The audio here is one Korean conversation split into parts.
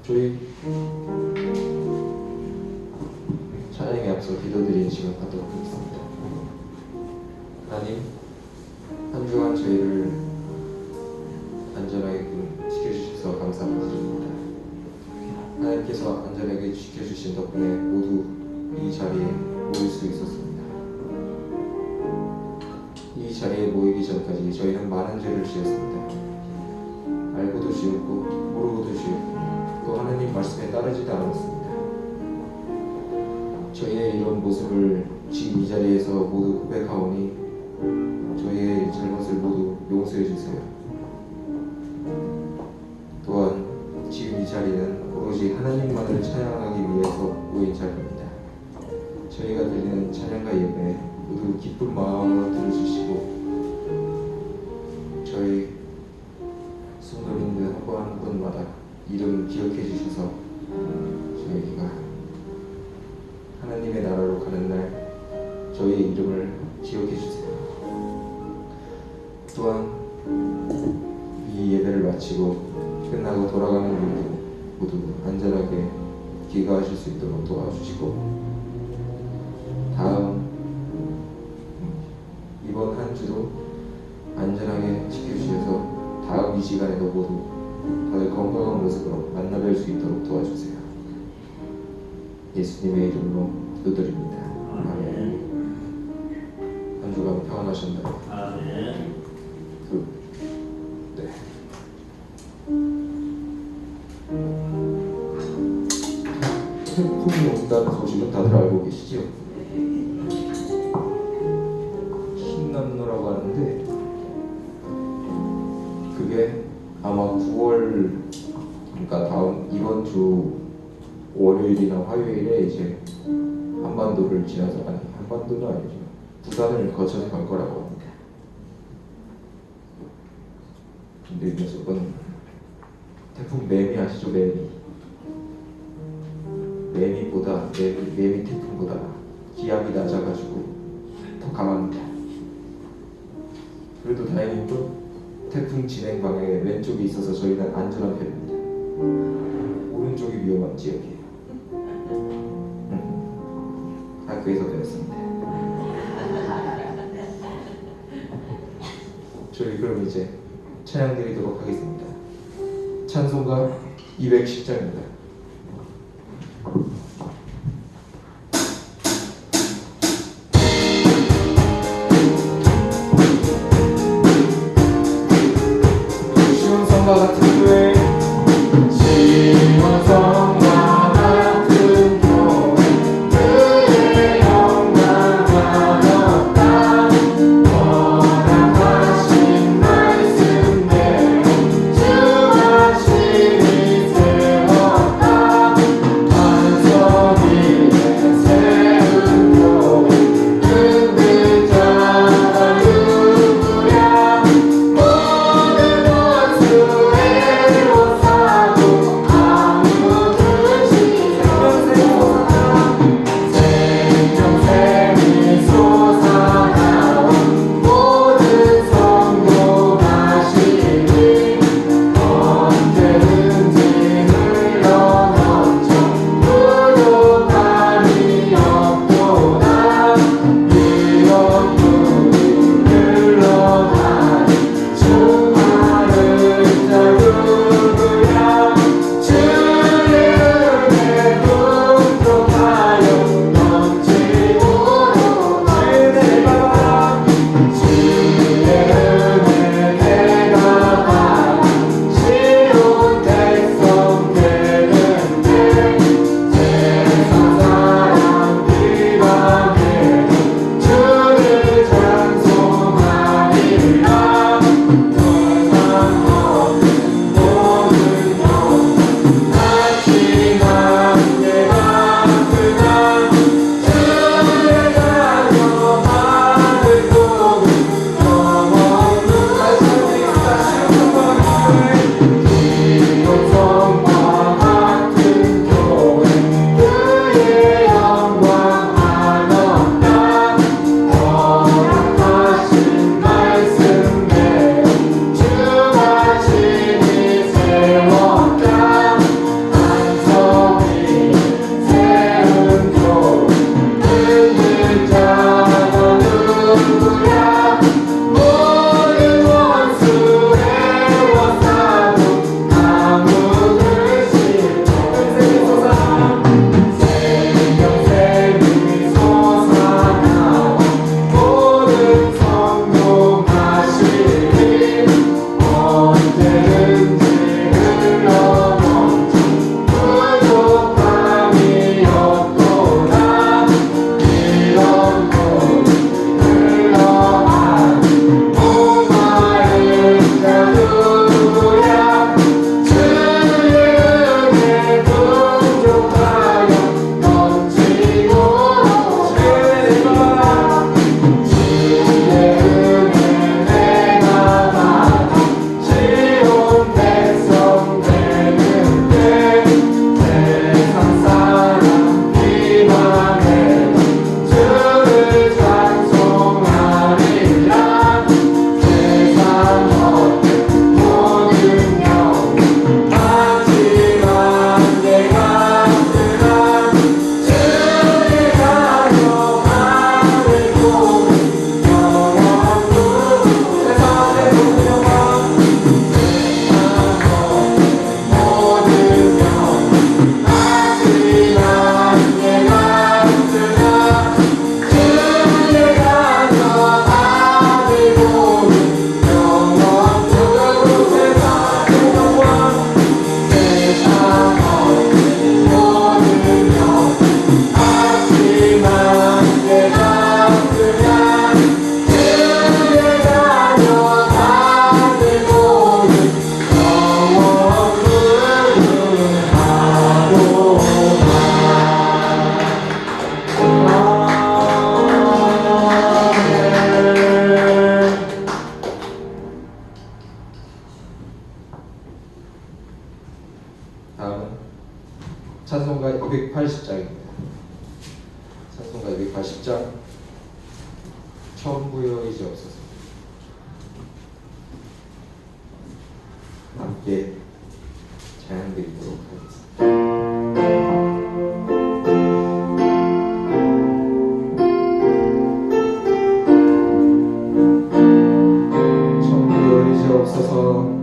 저희 찬양에 앞서 기도드리는 시간 갖도록 하겠습니다. 하나님, 한 주간 저희를 안전하게 지켜주셔서 감사드립니다. 하나님께서 안전하게 지켜주신 덕분에 모두 이 자리에 모일 수 있었습니다. 이 자리에 모이기 전까지 저희는 많은 죄를 지었습니다. 알고도 지었고 모르고도 지었고 또 하나님 말씀에 따르지도 않았습니다. 저희의 이런 모습을 지금 이 자리에서 모두 고백하오니 저희의 잘못을 모두 용서해 주세요. 또한 지금 이 자리는 오로지 하나님만을 찬양하기 위해서 모인 자리입니다. 저희가 드리는 찬양과 예배 모두 기쁜 마음으로 들어주시고 저희 성도님들 한 분 한 분마다 이름 기억해 주셔서 저희가 하나님의 나라로 가는 날 저희의 이름을 기억해 주세요. 또한 이 예배를 마치고 끝나고 돌아가는 분들 모두 안전하게 귀가하실 수 있도록 도와주시고 다음 이번 한 주도 안전하게 지켜주셔서 다음 이 시간에도 모두 다들 건강한 모습으로 만나뵐 수 있도록 도와주세요. 예수님의 이름으로 기도드립니다. 아멘. 한 주간 평안하셨나요? 아멘. 네. 태풍이 온다는 소식은 다들 알고 계시죠? 흰남노라고 하는데 그게 아마 9월 그러니까 다음 이번 주 월요일이나 화요일에 이제 한반도를 지나서 아니 한반도는 아니죠. 부산을 거쳐서 갈 거라고 합니다. 근데 이 녀석은 태풍 매미 아시죠? 매미보다 매미 태풍보다 기압이 낮아가지고 더 강합니다. 그래도 다행히 또 태풍 진행 방향에 왼쪽이 있어서 저희는 안전한 편입니다. 오른쪽이 위험한 지역이에요. 학교에서 배웠습니다. 저희 그럼 이제 찬양 드리도록 하겠습니다. 찬송가 210장입니다. Yeah. 280장입니다. 찬송가 280장 천부여 이제 없어서 함께 찬양 드리도록 하겠습니다. 천부여 이제 없어서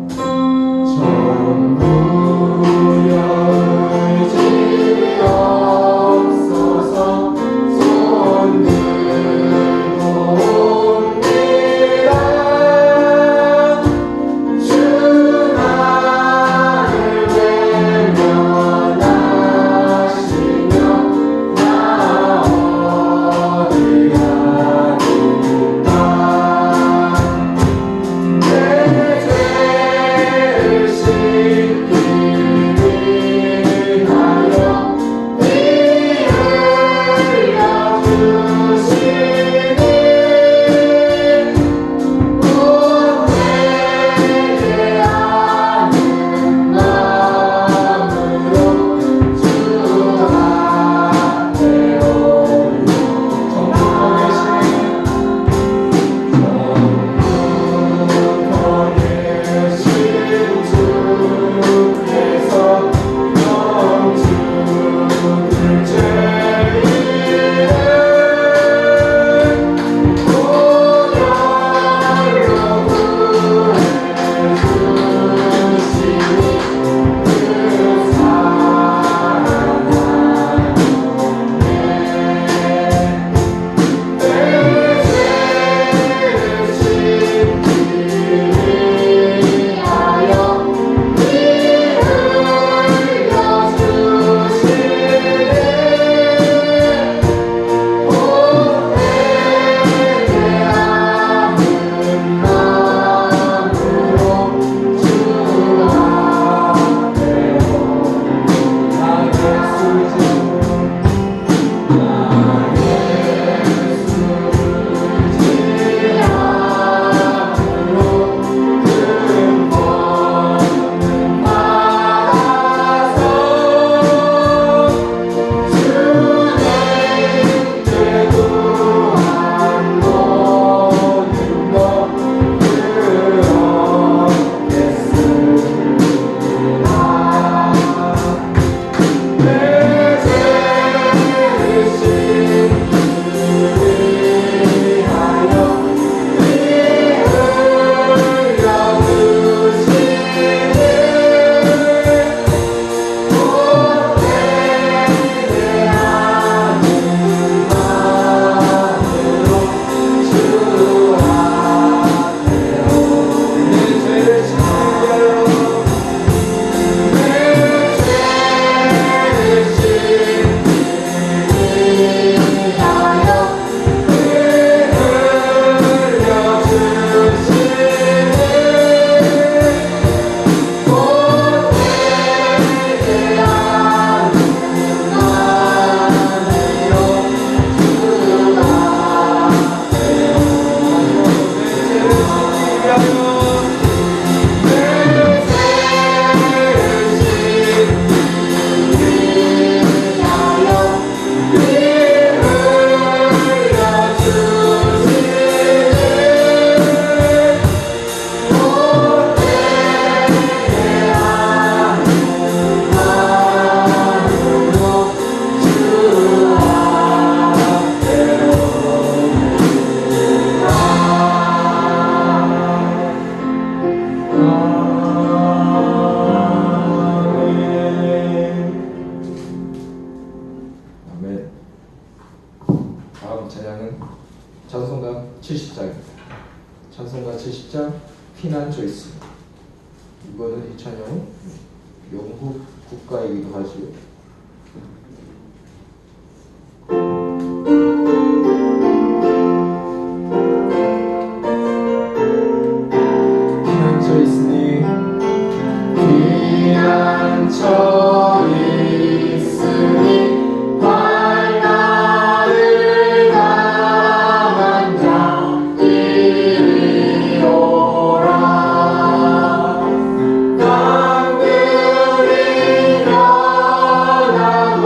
찬송가 70장입니다. 찬송가 70장 피난처 있습니다. 이거는 이 찬양은 영국 국가이기도 하지요. 피난처 있으니 피난처 있으니 강들이 변하고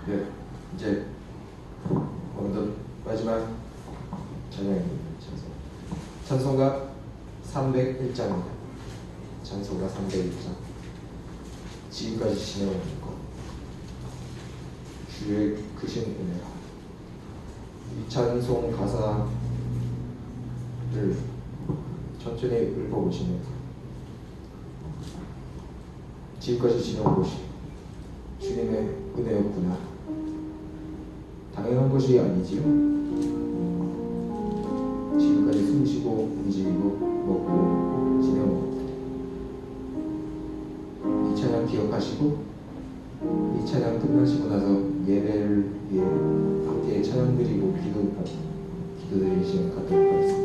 네, 이제 어느덧 마지막 찬양입니다. 찬송가 301장입니다. 찬송가 301장. 지금까지 지내온 것, 주의 크신 은혜가. 이 찬송 가사를 천천히 읽어보시면 지금까지 지내온 것이 주님의 은혜였구나. 당연한 것이 아니지요. 지금까지 숨쉬고 움직이고 먹고 지내온 것, 이 찬양 기억하시고 이 찬양 끝나시고 나서 예배를 위해 함께 찬양 드리고 기도드리는 시간 갖도록 하겠습니다.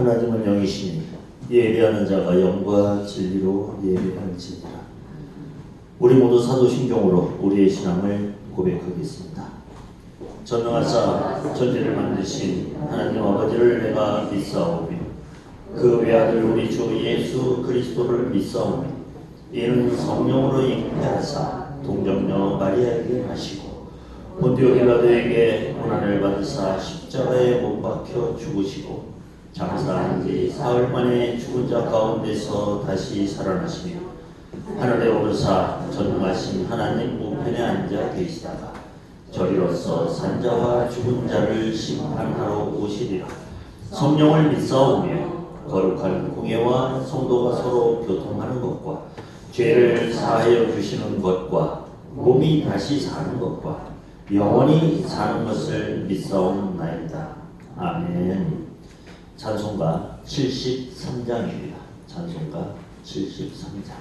하나님은 영이시니 예배하는 자가 영과 진리로 예배할지니라. 우리 모두 사도신경으로 우리의 신앙을 고백하겠습니다. 전능하사 천지를 만드신 하나님 아버지를 내가 믿사오며 그 외아들 우리 주 예수 그리스도를 믿사오며 이는 성령으로 잉태하사 동정녀 마리아에게 하시고 본디오 빌라도에게 고난을 받으사 십자가에 못 박혀 죽으시고 장사한 지 사흘 만에 죽은 자 가운데서 다시 살아나시며 하늘에 오르사 전능하신 하나님 우편에 앉아 계시다가 저리로서 산자와 죽은 자를 심판하러 오시리라. 성령을 믿사오며 거룩한 공예와 성도가 서로 교통하는 것과 죄를 사하여 주시는 것과 몸이 다시 사는 것과 영원히 사는 것을 믿사옵나이다. 아멘. 찬송가 73장입니다. 찬송가 73장.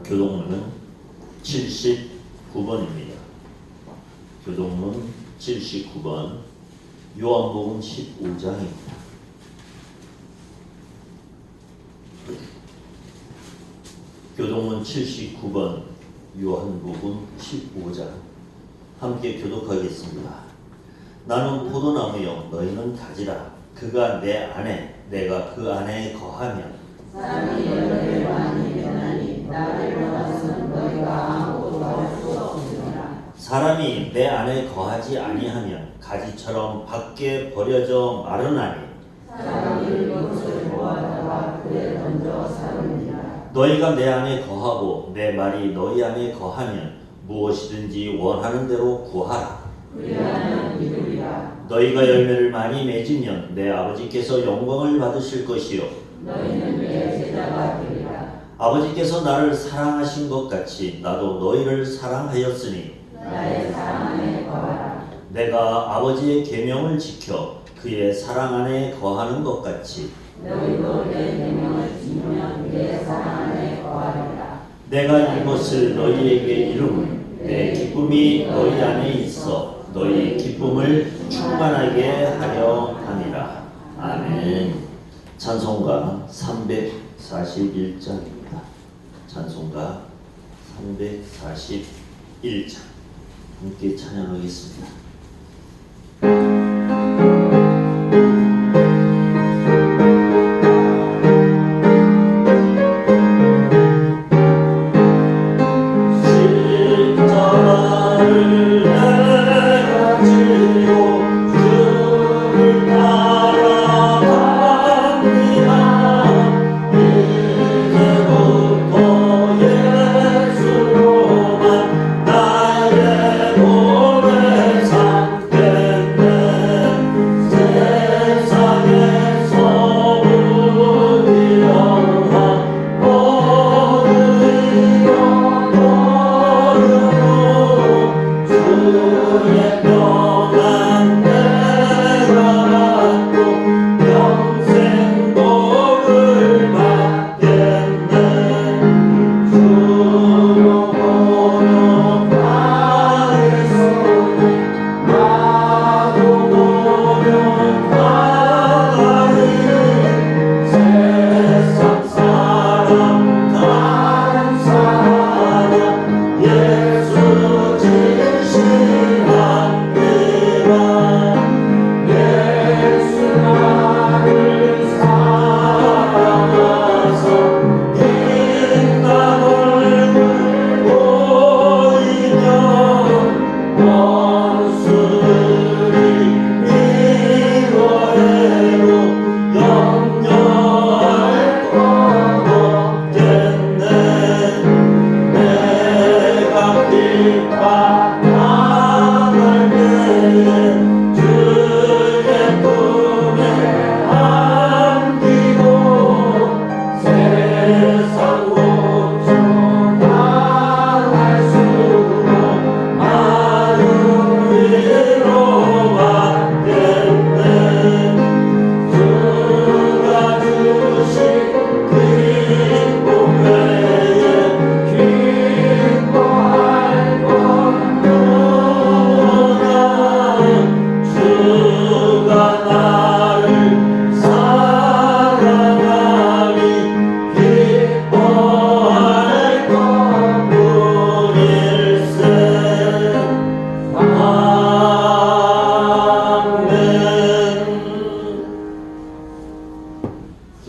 교동문은 79번입니다. 교동문 79번, 요한복음 15장입니다. 교동문 79번, 요한복음 15장 함께 교독하겠습니다. 나는 포도나무요 너희는 가지라. 그가 내 안에 내가 그 안에 거하면 사람이 열매를 많이 맺나니 나를 떠나서는 너희가 아무것도 할 수 없으리라. 사람이 내 안에 거하지 아니하면 가지처럼 밖에 버려져 마르나니 사람이 이것을 모아다가 그에 던져 사느니라. 너희가 내 안에 거하고 내 말이 너희 안에 거하면 무엇이든지 원하는 대로 구하라. 그리하면 이루리라. 너희가 열매를 많이 맺으면 내 아버지께서 영광을 받으실 것이요 너희는 내 제자가 되리라. 아버지께서 나를 사랑하신 것 같이 나도 너희를 사랑하였으니 나의 사랑 안에 거하라. 내가 아버지의 계명을 지켜 그의 사랑 안에 거하는 것 같이 너희도 내 계명을 지키면 내 사랑 안에 거하리라. 내가 이것을 너희에게 이름은 내 기쁨이 너희 안에 있어 너희 기쁨을 충만하게 하려 함이라. 아멘. 찬송가 341장입니다. 찬송가 341장 함께 찬양하겠습니다.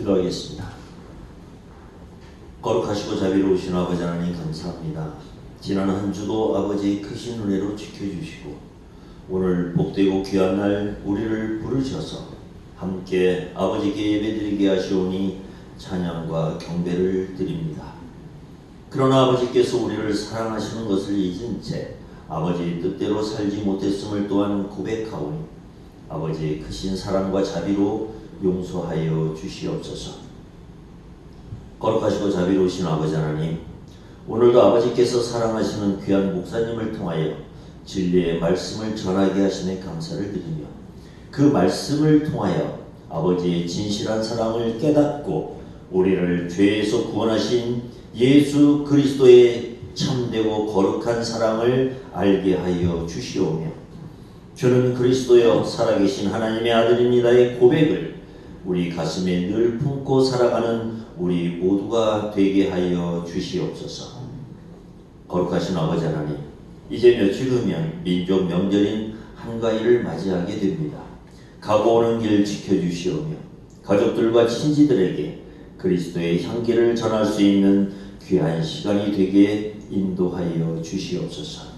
기도하겠습니다. 거룩하시고 자비로우신 아버지 하나님 감사합니다. 지난 한 주도 아버지의 크신 은혜로 지켜주시고 오늘 복되고 귀한 날 우리를 부르셔서 함께 아버지께 예배드리게 하시오니 찬양과 경배를 드립니다. 그러나 아버지께서 우리를 사랑하시는 것을 잊은 채 아버지의 뜻대로 살지 못했음을 또한 고백하오니 아버지의 크신 사랑과 자비로 용서하여 주시옵소서. 거룩하시고 자비로우신 아버지 하나님, 오늘도 아버지께서 사랑하시는 귀한 목사님을 통하여 진리의 말씀을 전하게 하시네 감사를 드리며 그 말씀을 통하여 아버지의 진실한 사랑을 깨닫고 우리를 죄에서 구원하신 예수 그리스도의 참되고 거룩한 사랑을 알게 하여 주시오며 주는 그리스도여 살아계신 하나님의 아들입니다의 고백을 우리 가슴에 늘 품고 살아가는 우리 모두가 되게 하여 주시옵소서. 거룩하신 아버지 하나님, 이제 며칠 후면 민족 명절인 한가위를 맞이하게 됩니다. 가고 오는 길 지켜주시오며 가족들과 친지들에게 그리스도의 향기를 전할 수 있는 귀한 시간이 되게 인도하여 주시옵소서.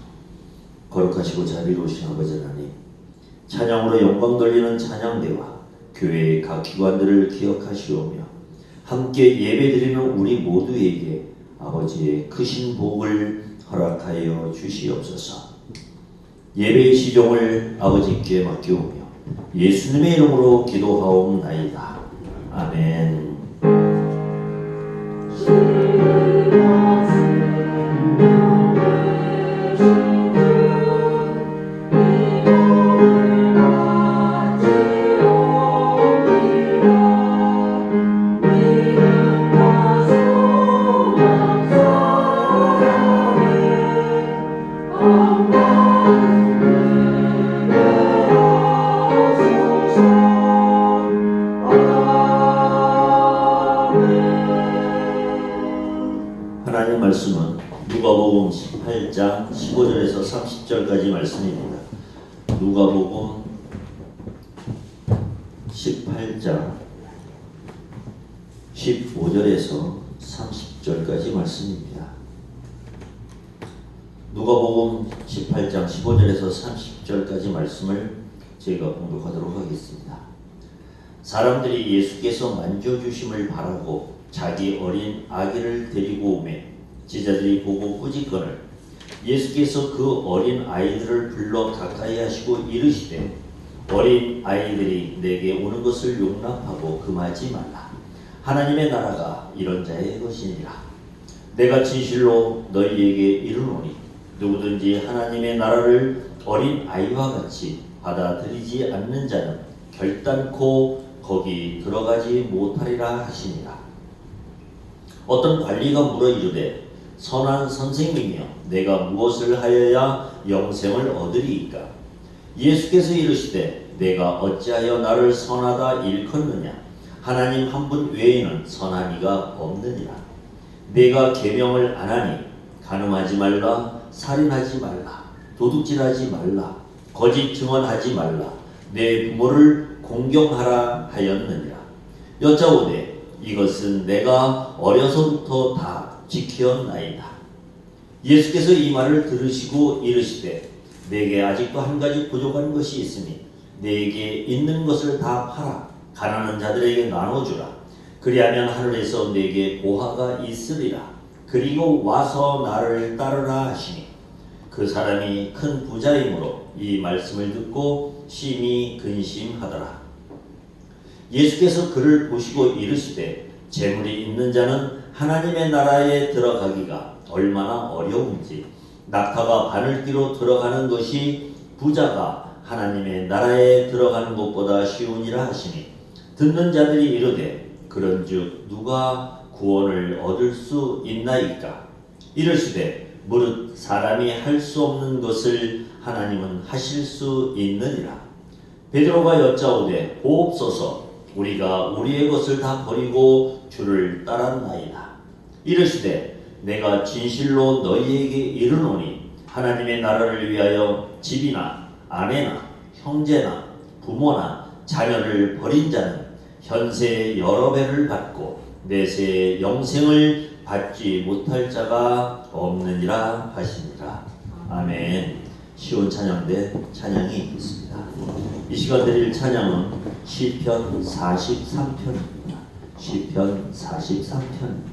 거룩하시고 자비로우신 아버지 하나님, 찬양으로 영광 돌리는 찬양대와 교회의 각 기관들을 기억하시오며 함께 예배드리는 우리 모두에게 아버지의 크신 복을 허락하여 주시옵소서. 예배의 시종을 아버지께 맡겨오며 예수님의 이름으로 기도하옵나이다. 아멘. 말씀은 누가복음 18장 15절에서 30절까지 말씀입니다. 누가복음 18장 15절에서 30절까지 말씀입니다. 누가복음 18장 15절에서 30절까지 말씀을 저희가 공독하도록 하겠습니다. 사람들이 예수께서 만져주심을 바라고 자기 어린 아기를 데리고 오매 제자들이 보고 꾸짖거늘 예수께서 그 어린 아이들을 불러 가까이 하시고 이르시되 어린 아이들이 내게 오는 것을 용납하고 금하지 말라. 하나님의 나라가 이런 자의 것이니라. 내가 진실로 너희에게 이르노니 누구든지 하나님의 나라를 어린 아이와 같이 받아들이지 않는 자는 결단코 거기 들어가지 못하리라 하시니라. 어떤 관리가 물어 이르되 선한 선생님이여 내가 무엇을 하여야 영생을 얻으리이까? 예수께서 이르시되 내가 어찌하여 나를 선하다 일컫느냐? 하나님 한 분 외에는 선한 이가 없느니라. 내가 계명을 안 하니 간음하지 말라, 살인하지 말라, 도둑질하지 말라, 거짓 증언하지 말라, 내 부모를 공경하라 하였느니라. 여짜오되 이것은 내가 어려서부터 다 지켰나이다. 예수께서 이 말을 들으시고 이르시되 내게 아직도 한 가지 부족한 것이 있으니 내게 있는 것을 다 팔아 가난한 자들에게 나눠주라. 그리하면 하늘에서 내게 보화가 있으리라. 그리고 와서 나를 따르라 하시니 그 사람이 큰 부자이므로 이 말씀을 듣고 심히 근심하더라. 예수께서 그를 보시고 이르시되 재물이 있는 자는 하나님의 나라에 들어가기가 얼마나 어려운지 낙타가 바늘귀로 들어가는 것이 부자가 하나님의 나라에 들어가는 것보다 쉬우니라 하시니 듣는 자들이 이르되 그런즉 누가 구원을 얻을 수 있나이까? 이르시되 무릇 사람이 할 수 없는 것을 하나님은 하실 수 있느니라. 베드로가 여짜오되 보옵소서 우리가 우리의 것을 다 버리고 주를 따랐나이다. 이르시되 내가 진실로 너희에게 이르노니 하나님의 나라를 위하여 집이나 아내나 형제나 부모나 자녀를 버린 자는 현세의 여러 배를 받고 내세의 영생을 받지 못할 자가 없느니라 하시니라. 아멘. 시온 찬양대 찬양이 있습니다. 이 시간 드릴 찬양은 시편 43편입니다. 시편 43편.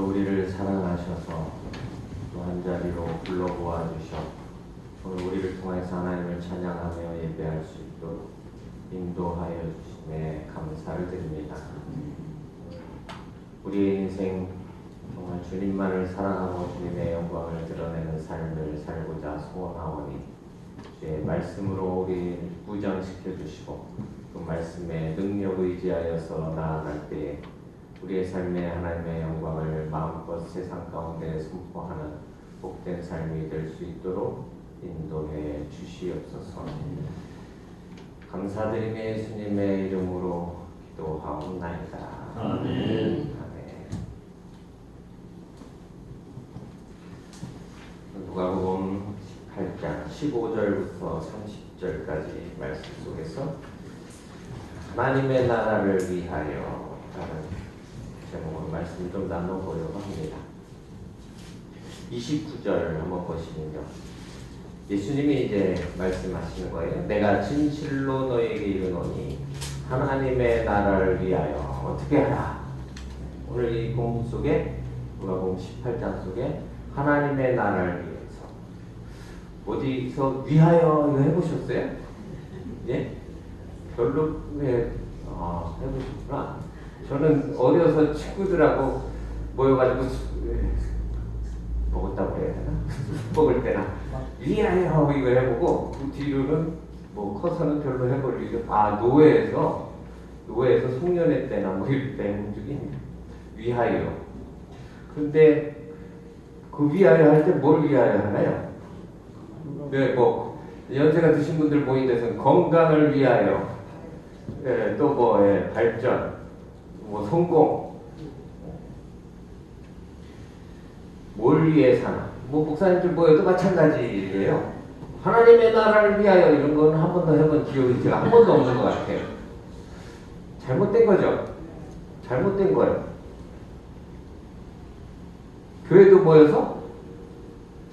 우리를 사랑하셔서 또 한자리로 불러 모아주셔 오늘 우리를 통해서 하나님을 찬양하며 예배할 수 있도록 인도하여 주심에 감사를 드립니다. 우리의 인생 정말 주님만을 사랑하고 주님의 영광을 드러내는 삶을 살고자 소원하오니 주의 말씀으로 우리를 구장시켜 주시고 그 말씀의 능력 의지하여서 나아갈 때에 우리의 삶에 하나님의 영광을 마음껏 세상 가운데 선포하는 복된 삶이 될 수 있도록 인도해 주시옵소서. 감사드리며 예수님의 이름으로 기도하옵나이다. 아멘. 아멘. 누가복음 8장 15절부터 30절까지 말씀 속에서 하나님의 나라를 위하여 라는 제목으로 말씀 좀 나눠보려고 합니다. 29절 한번 보시면요. 예수님이 이제 말씀하시는 거예요. 내가 진실로 너에게 이르노니 하나님의 나라를 위하여 어떻게 하라. 오늘 이 본문 속에 누가복음 18장 속에 하나님의 나라를 위해서 어디서 위하여 이거 해보셨어요? 예? 별로 해보셨구나. 저는 어려서 친구들하고 모여가지고 먹었다고 해야 되나? 먹을 때나 위하여 이거 해보고 그 뒤로는 뭐 커서는 별로 해볼 일이 노회에서 송년회 때나 뭐 이럴 때 해본 적이 있네요. 위하여. 근데 그 위하여 할 때 뭘 위하여 하나요? 네, 뭐 연세가 드신 분들 모인 데서는 건강을 위하여, 예, 또 뭐 발전, 뭐 성공, 뭘 위해 사나? 뭐 목사님들 모여도 마찬가지예요. 하나님의 나라를 위하여 이런 거는 한 번도 해본 기억이 제가 한 번도 없는 것 같아요. 잘못된 거죠. 잘못된 거예요. 교회도 모여서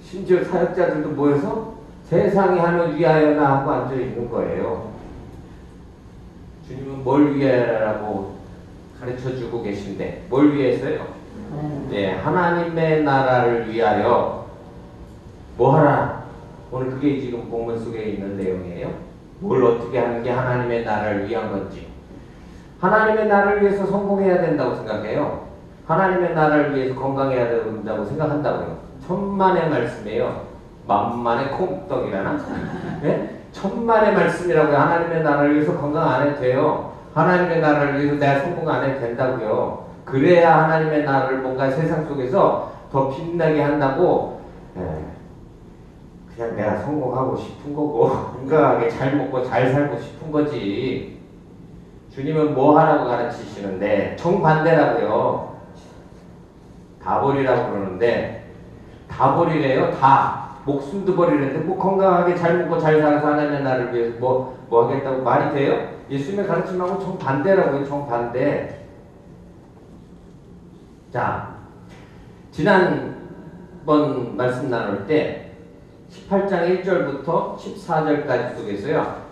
심지어 사역자들도 모여서 세상이 하는 위하여나 하고 앉아 있는 거예요. 주님은 뭘 위하여라고 가르쳐주고 계신데 뭘 위해서요? 네, 하나님의 나라를 위하여 뭐 하라? 오늘 그게 지금 본문 속에 있는 내용이에요. 뭘 어떻게 하는 게 하나님의 나라를 위한 건지. 하나님의 나라를 위해서 성공해야 된다고 생각해요. 하나님의 나라를 위해서 건강해야 된다고 생각한다고요. 천만의 말씀이에요. 만만의 콩떡이라나? 네? 천만의 말씀이라고요. 하나님의 나라를 위해서 건강 안 해도 돼요. 하나님의 나라를 위해서 내가 성공 안 해도 된다고요. 그래야 하나님의 나라를 뭔가 세상 속에서 더 빛나게 한다고. 그냥 내가 성공하고 싶은 거고 건강하게 잘 먹고 잘 살고 싶은 거지. 주님은 뭐 하라고 가르치시는데 정반대라고요. 다 버리라고 그러는데 다 버리래요. 다. 목숨도 버리는데 뭐 건강하게 잘 먹고 잘 살아서 하나님의 나라를 위해서 뭐 하겠다고 말이 돼요? 예수님의 가르침하고 정반대라고요. 정반대. 자, 지난번 말씀 나눌 때 18장 1절부터 14절까지 속에서요.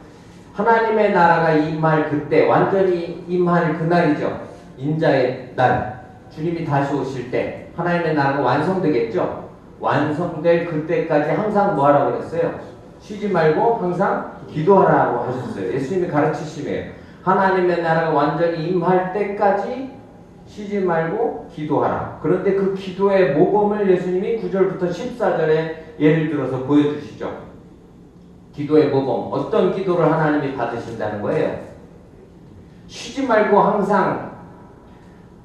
하나님의 나라가 임할 그때, 완전히 임할 그날이죠. 인자의 날. 주님이 다시 오실 때 하나님의 나라가 완성되겠죠. 완성될 그때까지 항상 뭐 하라고 그랬어요? 쉬지 말고 항상 기도하라고 하셨어요. 예수님이 가르치심이에요. 하나님의 나라가 완전히 임할 때까지 쉬지 말고 기도하라. 그런데 그 기도의 모범을 예수님이 9절부터 14절에 예를 들어서 보여주시죠. 기도의 모범. 어떤 기도를 하나님이 받으신다는 거예요? 쉬지 말고 항상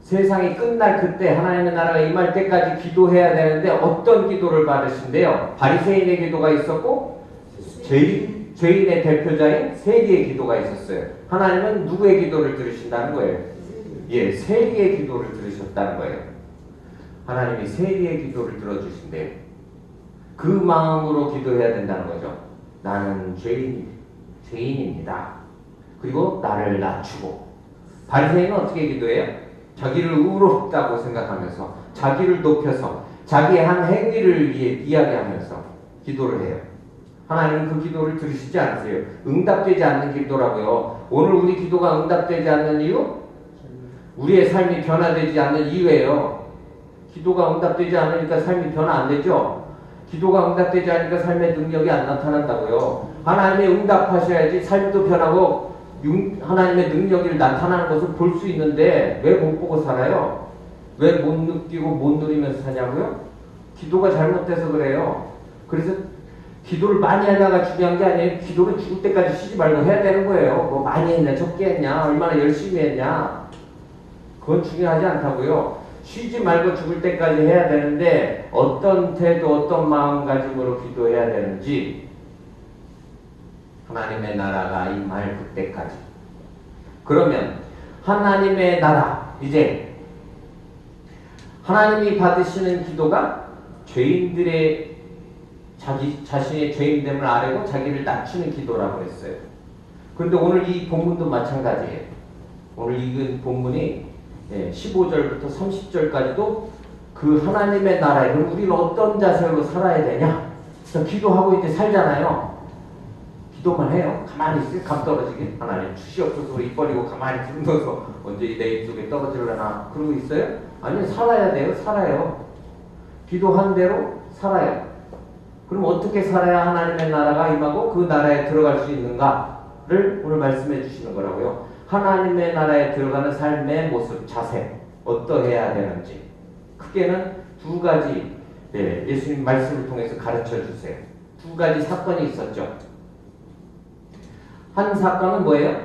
세상이 끝날 그때 하나님의 나라가 임할 때까지 기도해야 되는데 어떤 기도를 받으신대요? 바리새인의 기도가 있었고 죄인의 대표자인 세리의 기도가 있었어요. 하나님은 누구의 기도를 들으신다는 거예요? 예, 세리의 기도를 들으셨다는 거예요. 하나님이 세리의 기도를 들어주신대요. 그 마음으로 기도해야 된다는 거죠. 나는 죄인입니다. 그리고 나를 낮추고. 바리새인은 어떻게 기도해요? 자기를 의롭다고 생각하면서 자기를 높여서 자기의 한 행위를 위해 이야기하면서 기도를 해요. 하나님은 그 기도를 들으시지 않으세요. 응답되지 않는 기도라고요. 오늘 우리 기도가 응답되지 않는 이유? 우리의 삶이 변화되지 않는 이유예요. 기도가 응답되지 않으니까 삶이 변화 안 되죠. 기도가 응답되지 않으니까 삶의 능력이 안 나타난다고요. 하나님이 응답하셔야지 삶도 변하고 하나님의 능력이 나타나는 것을 볼 수 있는데 왜 못 보고 살아요? 왜 못 느끼고 못 누리면서 사냐고요? 기도가 잘못돼서 그래요. 그래서 기도를 많이 하다가 중요한 게 아니에요. 기도를 죽을 때까지 쉬지 말고 해야 되는 거예요. 뭐 많이 했냐 적게 했냐 얼마나 열심히 했냐 그건 중요하지 않다고요. 쉬지 말고 죽을 때까지 해야 되는데 어떤 태도 어떤 마음가짐으로 기도해야 되는지 하나님의 나라가 임할 그때까지. 그러면 하나님의 나라 이제 하나님이 받으시는 기도가 죄인들의 자신의 죄인됨을 아뢰고 자기를 낮추는 기도라고 했어요. 그런데 오늘 이 본문도 마찬가지예요. 오늘 읽은 본문이 15절부터 30절까지도 그 하나님의 나라에 그럼 우리는 어떤 자세로 살아야 되냐? 기도하고 이제 살잖아요. 기도만 해요. 가만히 있어요. 감 떨어지게. 하나님 주시옵소서. 입 벌리고 가만히 들면서 언제 내 입속에 떨어지려나 그러고 있어요? 아니요. 살아야 돼요. 살아요. 기도한 대로 살아요. 그럼 어떻게 살아야 하나님의 나라가 임하고 그 나라에 들어갈 수 있는가를 오늘 말씀해 주시는 거라고요. 하나님의 나라에 들어가는 삶의 모습, 자세 어떠해야 되는지 크게는 두 가지 예수님 말씀을 통해서 가르쳐 주세요. 두 가지 사건이 있었죠. 한 사건은 뭐예요?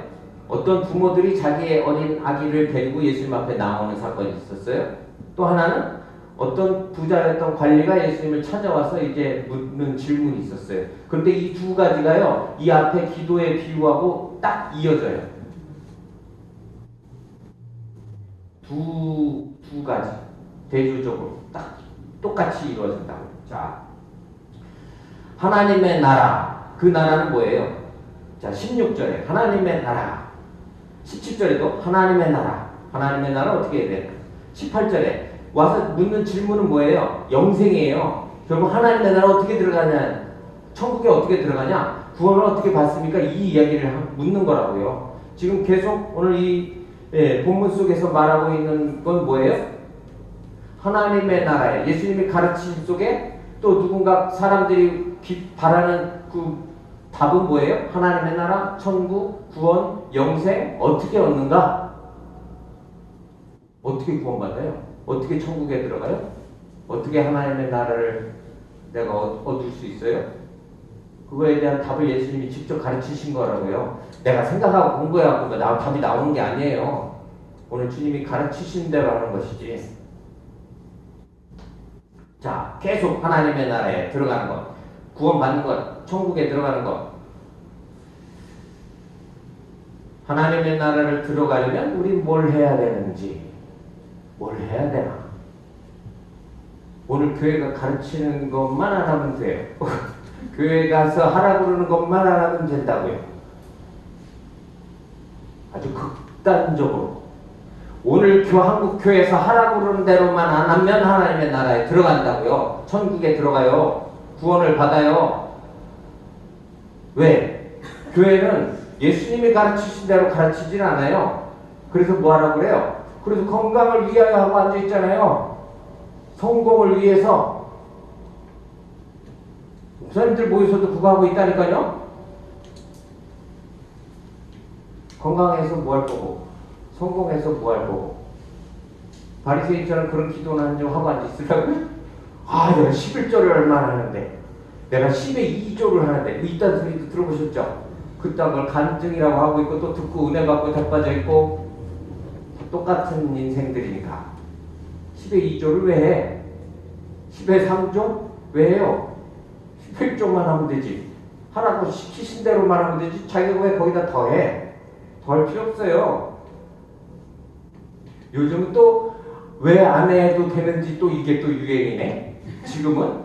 어떤 부모들이 자기의 어린 아기를 데리고 예수님 앞에 나오는 사건이 있었어요. 또 하나는 어떤 부자였던 관리가 예수님을 찾아와서 이제 묻는 질문이 있었어요. 그런데 이 두 가지가요, 이 앞에 기도의 비유하고 딱 이어져요. 두 가지 대조적으로 딱 똑같이 이루어진다고. 자, 하나님의 나라, 그 나라는 뭐예요? 자, 16절에 하나님의 나라, 17절에도 하나님의 나라. 하나님의 나라 어떻게 해야 돼요? 18절에 와서 묻는 질문은 뭐예요? 영생이에요. 결국 하나님의 나라 어떻게 들어가냐? 천국에 어떻게 들어가냐? 구원을 어떻게 받습니까? 이 이야기를 묻는 거라고요. 지금 계속 오늘 이 본문 속에서 말하고 있는 건 뭐예요? 하나님의 나라에 예수님이 가르침 속에 또 누군가 사람들이 바라는 그 답은 뭐예요? 하나님의 나라, 천국, 구원, 영생 어떻게 얻는가? 어떻게 구원받아요? 어떻게 천국에 들어가요? 어떻게 하나님의 나라를 내가 얻을 수 있어요? 그거에 대한 답을 예수님이 직접 가르치신 거라고요. 내가 생각하고 공부해갖고 답이 나오는 게 아니에요. 오늘 주님이 가르치신 대로 하는 것이지. 자, 계속 하나님의 나라에 들어가는 것, 구원받는 것, 천국에 들어가는 것. 하나님의 나라를 들어가려면 우리 뭘 해야 되는지, 뭘 해야 되나? 오늘 교회가 가르치는 것만 안 하면 돼요. 교회 가서 하라고 그러는 것만 안 하면 된다고요. 아주 극단적으로. 오늘 한국 교회에서 하라고 그러는 대로만 안 하면 하나님의 나라에 들어간다고요. 천국에 들어가요. 구원을 받아요. 왜? 교회는 예수님이 가르치신 대로 가르치진 않아요. 그래서 뭐 하라고 그래요? 그래서 건강을 위하여 하고 앉아있잖아요. 성공을 위해서. 목사님들 모여서도 그거 하고 있다니까요. 건강해서 뭐 할 거고, 성공해서 뭐 할 거고. 바리새인처럼 그런 기도는 좀 하고 앉아있으라고요? 아, 내가 11조를 얼마나 하는데, 내가 10의 2조를 하는데, 이딴 소리도 들어보셨죠? 그딴 걸 간증이라고 하고 있고, 또 듣고 은혜 받고 다 빠져 있고, 똑같은 인생들이니까. 10의 2조를 왜 해? 10의 3조? 왜 해요? 11조만 하면 되지. 하라고 시키신 대로만 하면 되지. 자기가 왜 거기다 더 해? 더 할 필요 없어요. 요즘은 또 왜 안 해도 되는지 또 이게 또 유행이네. 지금은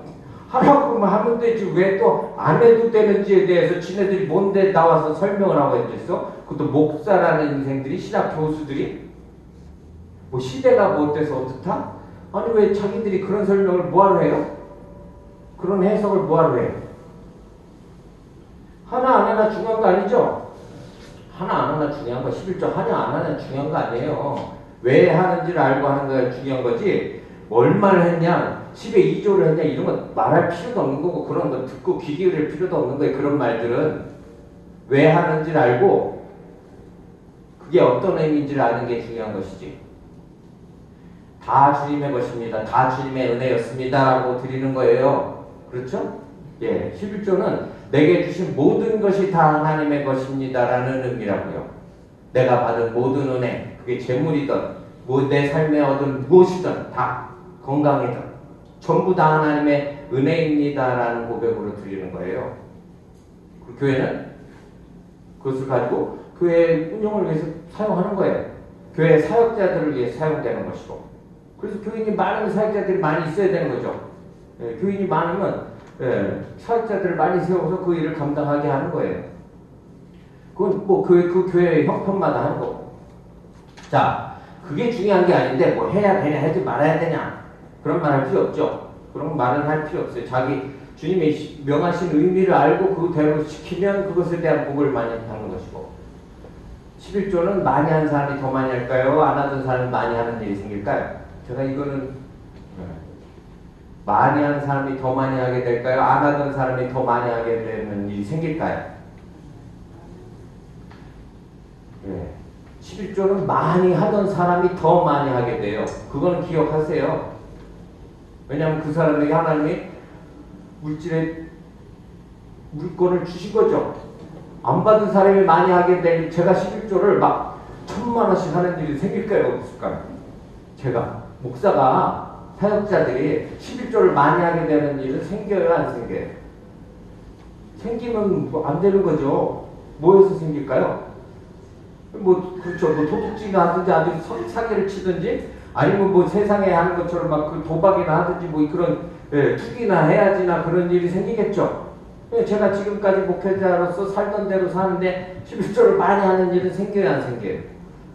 하라고만 하면 되지. 왜 또 안 해도 되는지에 대해서 지네들이 뭔데 나와서 설명을 하고 있겠어? 그것도 목사라는 인생들이, 신학 교수들이. 뭐 시대가 뭐 어때서 어떻다? 아니 왜 자기들이 그런 설명을 뭐하러 해요? 그런 해석을 뭐하러 해요? 하나 안 하나 중요한 거 아니죠? 하나 안 하나 중요한 거, 11조 하나 안 하나 중요한 거 아니에요. 왜 하는지를 알고 하는 거가 중요한 거지. 얼마를 했냐, 10의 2조를 했냐 이런 거 말할 필요도 없는 거고, 그런 거 듣고 귀 기울일 필요도 없는 거예요. 그런 말들은 왜 하는지를 알고 그게 어떤 의미인지를 아는 게 중요한 것이지. 다 주님의 것입니다. 다 주님의 은혜였습니다. 라고 드리는 거예요. 그렇죠? 예, 11조는 내게 주신 모든 것이 다 하나님의 것입니다. 라는 의미라고요. 내가 받은 모든 은혜, 그게 재물이든 내 삶에 얻은 무엇이든 다, 건강이든 전부 다 하나님의 은혜입니다. 라는 고백으로 드리는 거예요. 그 교회는 그것을 가지고 교회 운영을 위해서 사용하는 거예요. 교회 사역자들을 위해 사용되는 것이고. 그래서 교인이 많은 사역자들이 많이 있어야 되는 거죠. 예, 교인이 많으면 사역자들을 많이 세워서 그 일을 감당하게 하는 거예요. 그건 뭐 그 교회의 형편마다 하는 거고. 자, 그게 중요한 게 아닌데 뭐 해야 되냐 하지 말아야 되냐 그런 말 할 필요 없죠. 그런 말은 할 필요 없어요. 자기 주님의 명하신 의미를 알고 그대로 지키면 그것에 대한 복을 많이 받는 것이고. 11조는 많이 한 사람이 더 많이 할까요? 안 하던 사람이 많이 하는 일이 생길까요? 제가 이거는 많이 하는 사람이 더 많이 하게 될까요? 안 하던 사람이 더 많이 하게 되는 일이 생길까요? 네. 11조는 많이 하던 사람이 더 많이 하게 돼요. 그거는 기억하세요. 왜냐하면 그 사람에게 하나님이 물건을 주신 거죠. 안 받은 사람이 많이 하게 될, 제가 11조를 막 1000만 원씩 하는 일이 생길까요? 없을까요? 제가 목사가, 사역자들이 11조를 많이 하게 되는 일은 생겨요, 안 생겨요? 생기면 뭐 안 되는 거죠. 뭐에서 생길까요? 그렇죠. 도둑질을 하든지 아니면 사기를 치든지, 아니면 뭐 세상에 하는 것처럼 막 그 도박이나 하든지 뭐 그런 투기나 해야지나 그런 일이 생기겠죠. 제가 지금까지 목회자로서 살던 대로 사는데 11조를 많이 하는 일은 생겨요, 안 생겨요?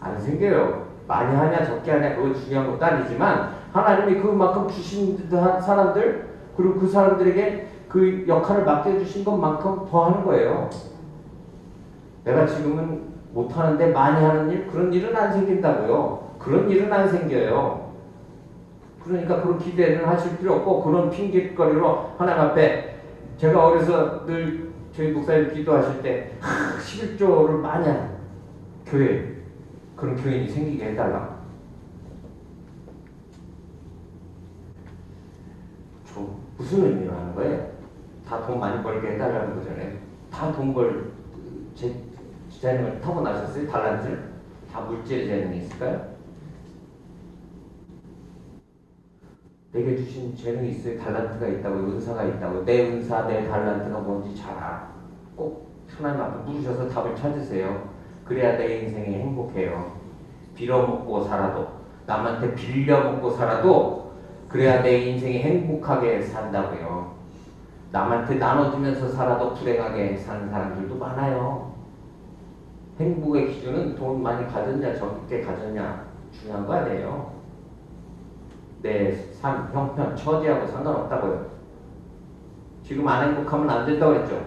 안 생겨요. 많이 하냐 적게 하냐 그건 중요한 것도 아니지만 하나님이 그만큼 주신 사람들, 그리고 그 사람들에게 그 역할을 맡겨주신 것만큼 더 하는 거예요. 내가 지금은 못하는데 많이 하는 일, 그런 일은 안 생긴다고요. 그런 일은 안 생겨요. 그러니까 그런 기대는 하실 필요 없고, 그런 핑계거리로 하나님 앞에, 제가 어려서 늘 저희 목사님 기도하실 때 11조를 많이 하는 교회, 그런 교인이 생기게 해달라. 무슨 의미로 하는 거예요? 다 돈 많이 벌게 해달라는 거잖아요. 다 돈 벌 재능을 타고나셨어요? 달란트를? 다 물질의 재능이 있을까요? 내게 주신 재능이 있어요? 달란트가 있다고, 은사가 있다고. 내 은사, 내 달란트가 뭔지 잘 알아. 꼭 하나님 앞에 물으셔서 답을 찾으세요. 그래야 내 인생이 행복해요. 빌어먹고 살아도, 남한테 빌려먹고 살아도 그래야 내 인생이 행복하게 산다고요. 남한테 나눠주면서 살아도 불행하게 사는 사람들도 많아요. 행복의 기준은 돈 많이 가졌냐 적게 가졌냐 중요한 거 아니에요. 내 삶, 형편, 처지하고 상관없다고요. 지금 안 행복하면 안 된다고 그랬죠.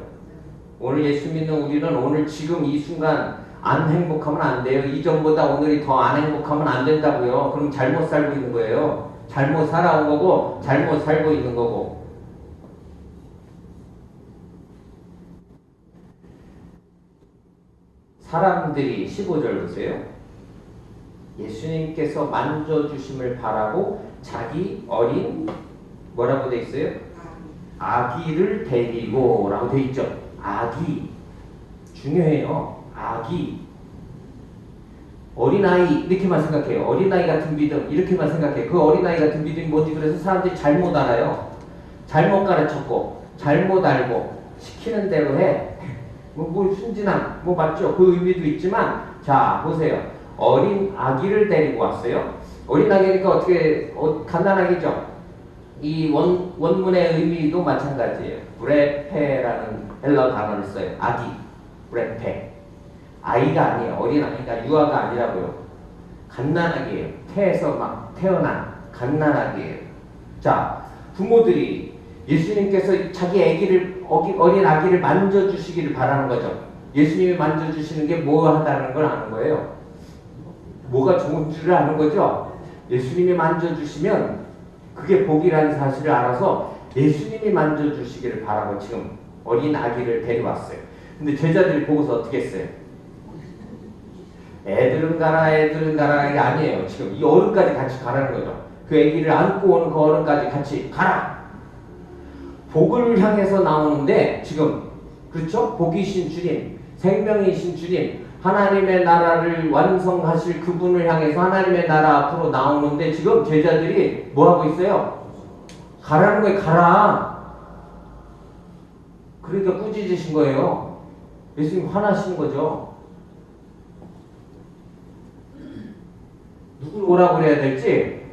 오늘 예수 믿는 우리는 오늘 지금 이 순간 안 행복하면 안 돼요. 이전보다 오늘이 더 안 행복하면 안 된다고요. 그럼 잘못 살고 있는 거예요. 잘못 살아온 거고 잘못 살고 있는 거고. 사람들이 15절 보세요. 예수님께서 만져주심을 바라고 자기 어린 뭐라고 돼 있어요? 아기를 데리고 라고 돼 있죠. 아기 중요해요. 아기 어린아이 이렇게만 생각해요. 어린아이 같은 믿음 이렇게만 생각해요. 그 어린아이 같은 믿음이 뭔지 그래서 사람들이 잘못 알아요. 잘못 가르쳤고 잘못 알고 시키는 대로 해. 뭐 순진함 뭐 맞죠. 그 의미도 있지만 자 보세요. 어린 아기를 데리고 왔어요. 어린 아기니까 어떻게 간단하겠죠. 이 원문의 의미도 마찬가지예요. 브레페라는 헬러 단어를 써요. 아기 브레페 아이가 아니에요. 어린 아이가 유아가 아니라고요. 갓난아기예요. 태에서 막 태어난 갓난아기예요. 자 부모들이 예수님께서 자기 아기를 어린 아기를 만져주시기를 바라는 거죠. 예수님이 만져주시는 게 뭐 하다는 걸 아는 거예요. 뭐가 좋은 줄을 아는 거죠. 예수님이 만져주시면 그게 복이라는 사실을 알아서 예수님이 만져주시기를 바라고 지금 어린 아기를 데려왔어요. 근데 제자들이 보고서 어떻게 했어요? 애들은 가라 이게 아니에요. 지금 이 어른까지 같이 가라는 거죠. 그 아기를 안고 오는 그 어른까지 같이 가라. 복을 향해서 나오는데 지금 그렇죠? 복이신 주님, 생명이신 주님, 하나님의 나라를 완성하실 그분을 향해서 하나님의 나라 앞으로 나오는데 지금 제자들이 뭐 하고 있어요? 가라는 거예요. 가라. 그러니까 꾸짖으신 거예요. 예수님 화나시는 거죠. 누구를 오라고 그래야 될지,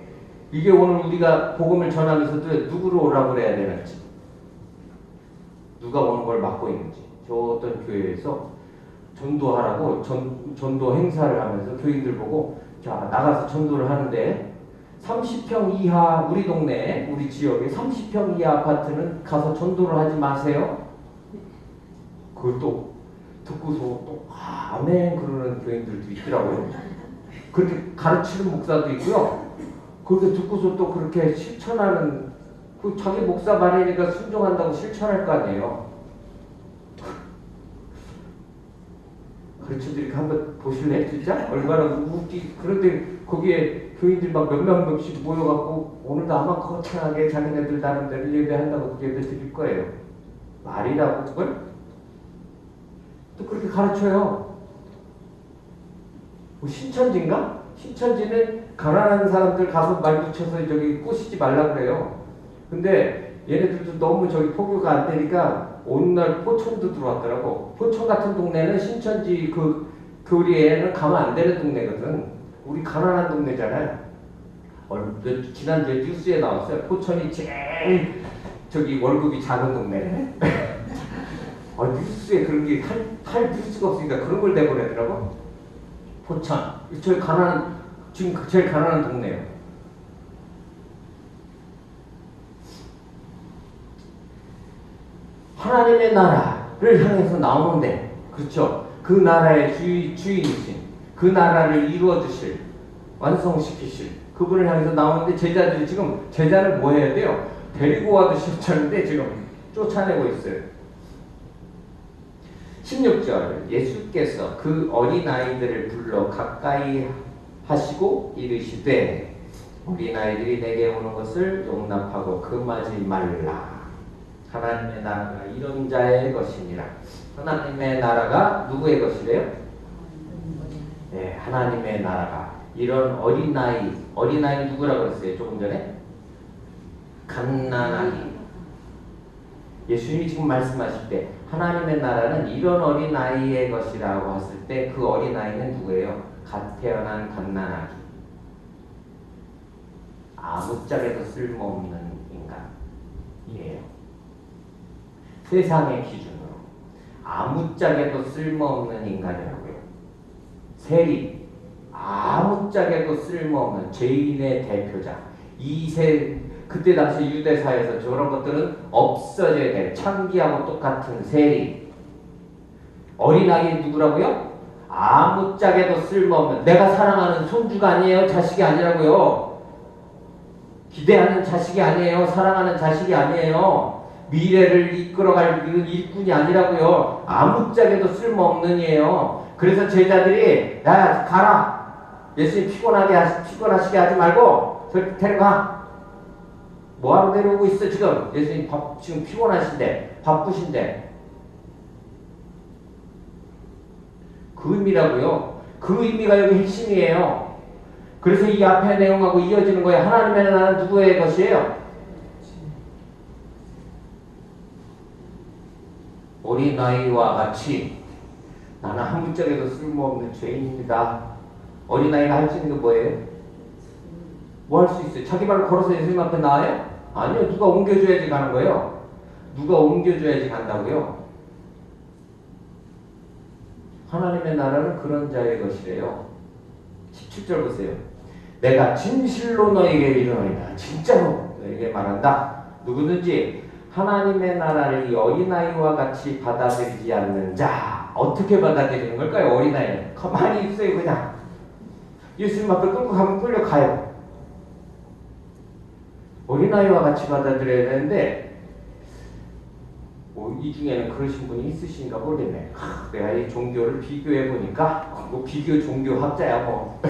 이게 오늘 우리가 복음을 전하면서도 누구를 오라고 그래야 되는지, 누가 오는 걸 막고 있는지. 저 어떤 교회에서 전도하라고 전도 행사를 하면서 교인들 보고 자 나가서 전도를 하는데 30평 이하 우리 동네 우리 지역에 30평 이하 아파트는 가서 전도를 하지 마세요. 그걸 또 듣고서 또 아멘 그러는 교인들도 있더라고요. 그렇게 가르치는 목사도 있고요. 그렇게 듣고서 또 그렇게 실천하는 그 자기 목사 말이니까 순종한다고 실천할 거 아니에요. 가르쳐드리니까 한번 보실래요? 진짜? 얼마나 웃기. 그런데 거기에 교인들 막 몇몇 명씩 모여갖고 오늘도 아마 거창하게 자기네들 나름대로 예배한다고 예배 드릴 거예요. 말이라고 그걸? 또 그렇게 가르쳐요. 뭐 신천지인가? 신천지는 가난한 사람들 가서 말 붙여서 저기 꼬시지 말라 그래요. 근데 얘네들도 너무 저기 포교가 안 되니까 어느 날 포천도 들어왔더라고. 포천 같은 동네는 신천지 그 교리에는 가면 안 되는 동네거든. 우리 가난한 동네잖아요. 지난주에 뉴스에 나왔어요. 포천이 제일 저기 월급이 작은 동네. 뉴스에 그런 게 할 뉴스가 없으니까 그런 걸 내보내더라고. 포천. 저희 지금 제일 가난한 동네예요. 하나님의 나라를 향해서 나오는데, 그렇죠? 그 나라의 주인이신, 그 나라를 이루어 주실, 완성시키실 그분을 향해서 나오는데 제자들이 지금 제자를 뭐 해야 돼요? 데리고 와도 싫다는데 지금 쫓아내고 있어요. 16절 예수께서 그 어린아이들을 불러 가까이 하시고 이르시되 어린아이들이 내게 오는 것을 용납하고 금하지 말라. 하나님의 나라가 이런 자의 것이니라. 하나님의 나라가 누구의 것이래요? 네, 하나님의 나라가 이런 어린아이 누구라고 그랬어요? 조금 전에? 갓난아기. 예수님이 지금 말씀하실 때 하나님의 나라는 이런 어린아이의 것이라고 했을 때 그 어린아이는 누구예요? 갓 태어난 갓난아기. 아무짝에도 쓸모없는 인간이에요. 세상의 기준으로 아무짝에도 쓸모없는 인간이라고요. 세리, 아무짝에도 쓸모없는 죄인의 대표자. 그때 당시 유대사에서 저런 것들은 없어져야 될 창기하고 똑같은 세리. 어린아이 누구라고요? 아무짝에도 쓸모없는, 내가 사랑하는 손주가 아니에요. 자식이 아니라고요. 기대하는 자식이 아니에요. 사랑하는 자식이 아니에요. 미래를 이끌어갈 일꾼이 아니라고요. 아무짝에도 쓸모없는이에요. 그래서 제자들이 야 가라. 예수님 피곤하시게 하지 말고 저기 데려가. 뭐하러 데려오고 있어 지금? 예수님 지금 피곤하신데 바쁘신데. 그 의미라고요. 그 의미가 여기 핵심이에요. 그래서 이 앞에 내용하고 이어지는 거예요. 하나님의 나라는 누구의 것이에요? 어린아이와 같이 나는 아무짝에도 쓸모없는 죄인입니다. 어린아이가 할 수 있는 게 뭐예요? 뭐 할 수 있어요? 자기 발로 걸어서 예수님 앞에 나와요? 아니요. 누가 옮겨줘야지 가는 거예요. 누가 옮겨줘야지 간다고요. 하나님의 나라는 그런 자의 것이래요. 17절 보세요. 내가 진실로 너에게 이르노니라. 진짜로 너에게 말한다. 누구든지 하나님의 나라를 이 어린아이와 같이 받아들이지 않는 자. 어떻게 받아들이는 걸까요? 어린아이는 가만히 있어요. 그냥 예수님 앞에 끌고 가면 끌려가요. 어린아이와 같이 받아들여야 되는데 이 중에는 그러신 분이 있으신가 모르겠네. 내가 이 종교를 비교해 보니까 뭐 비교 종교학자야 뭐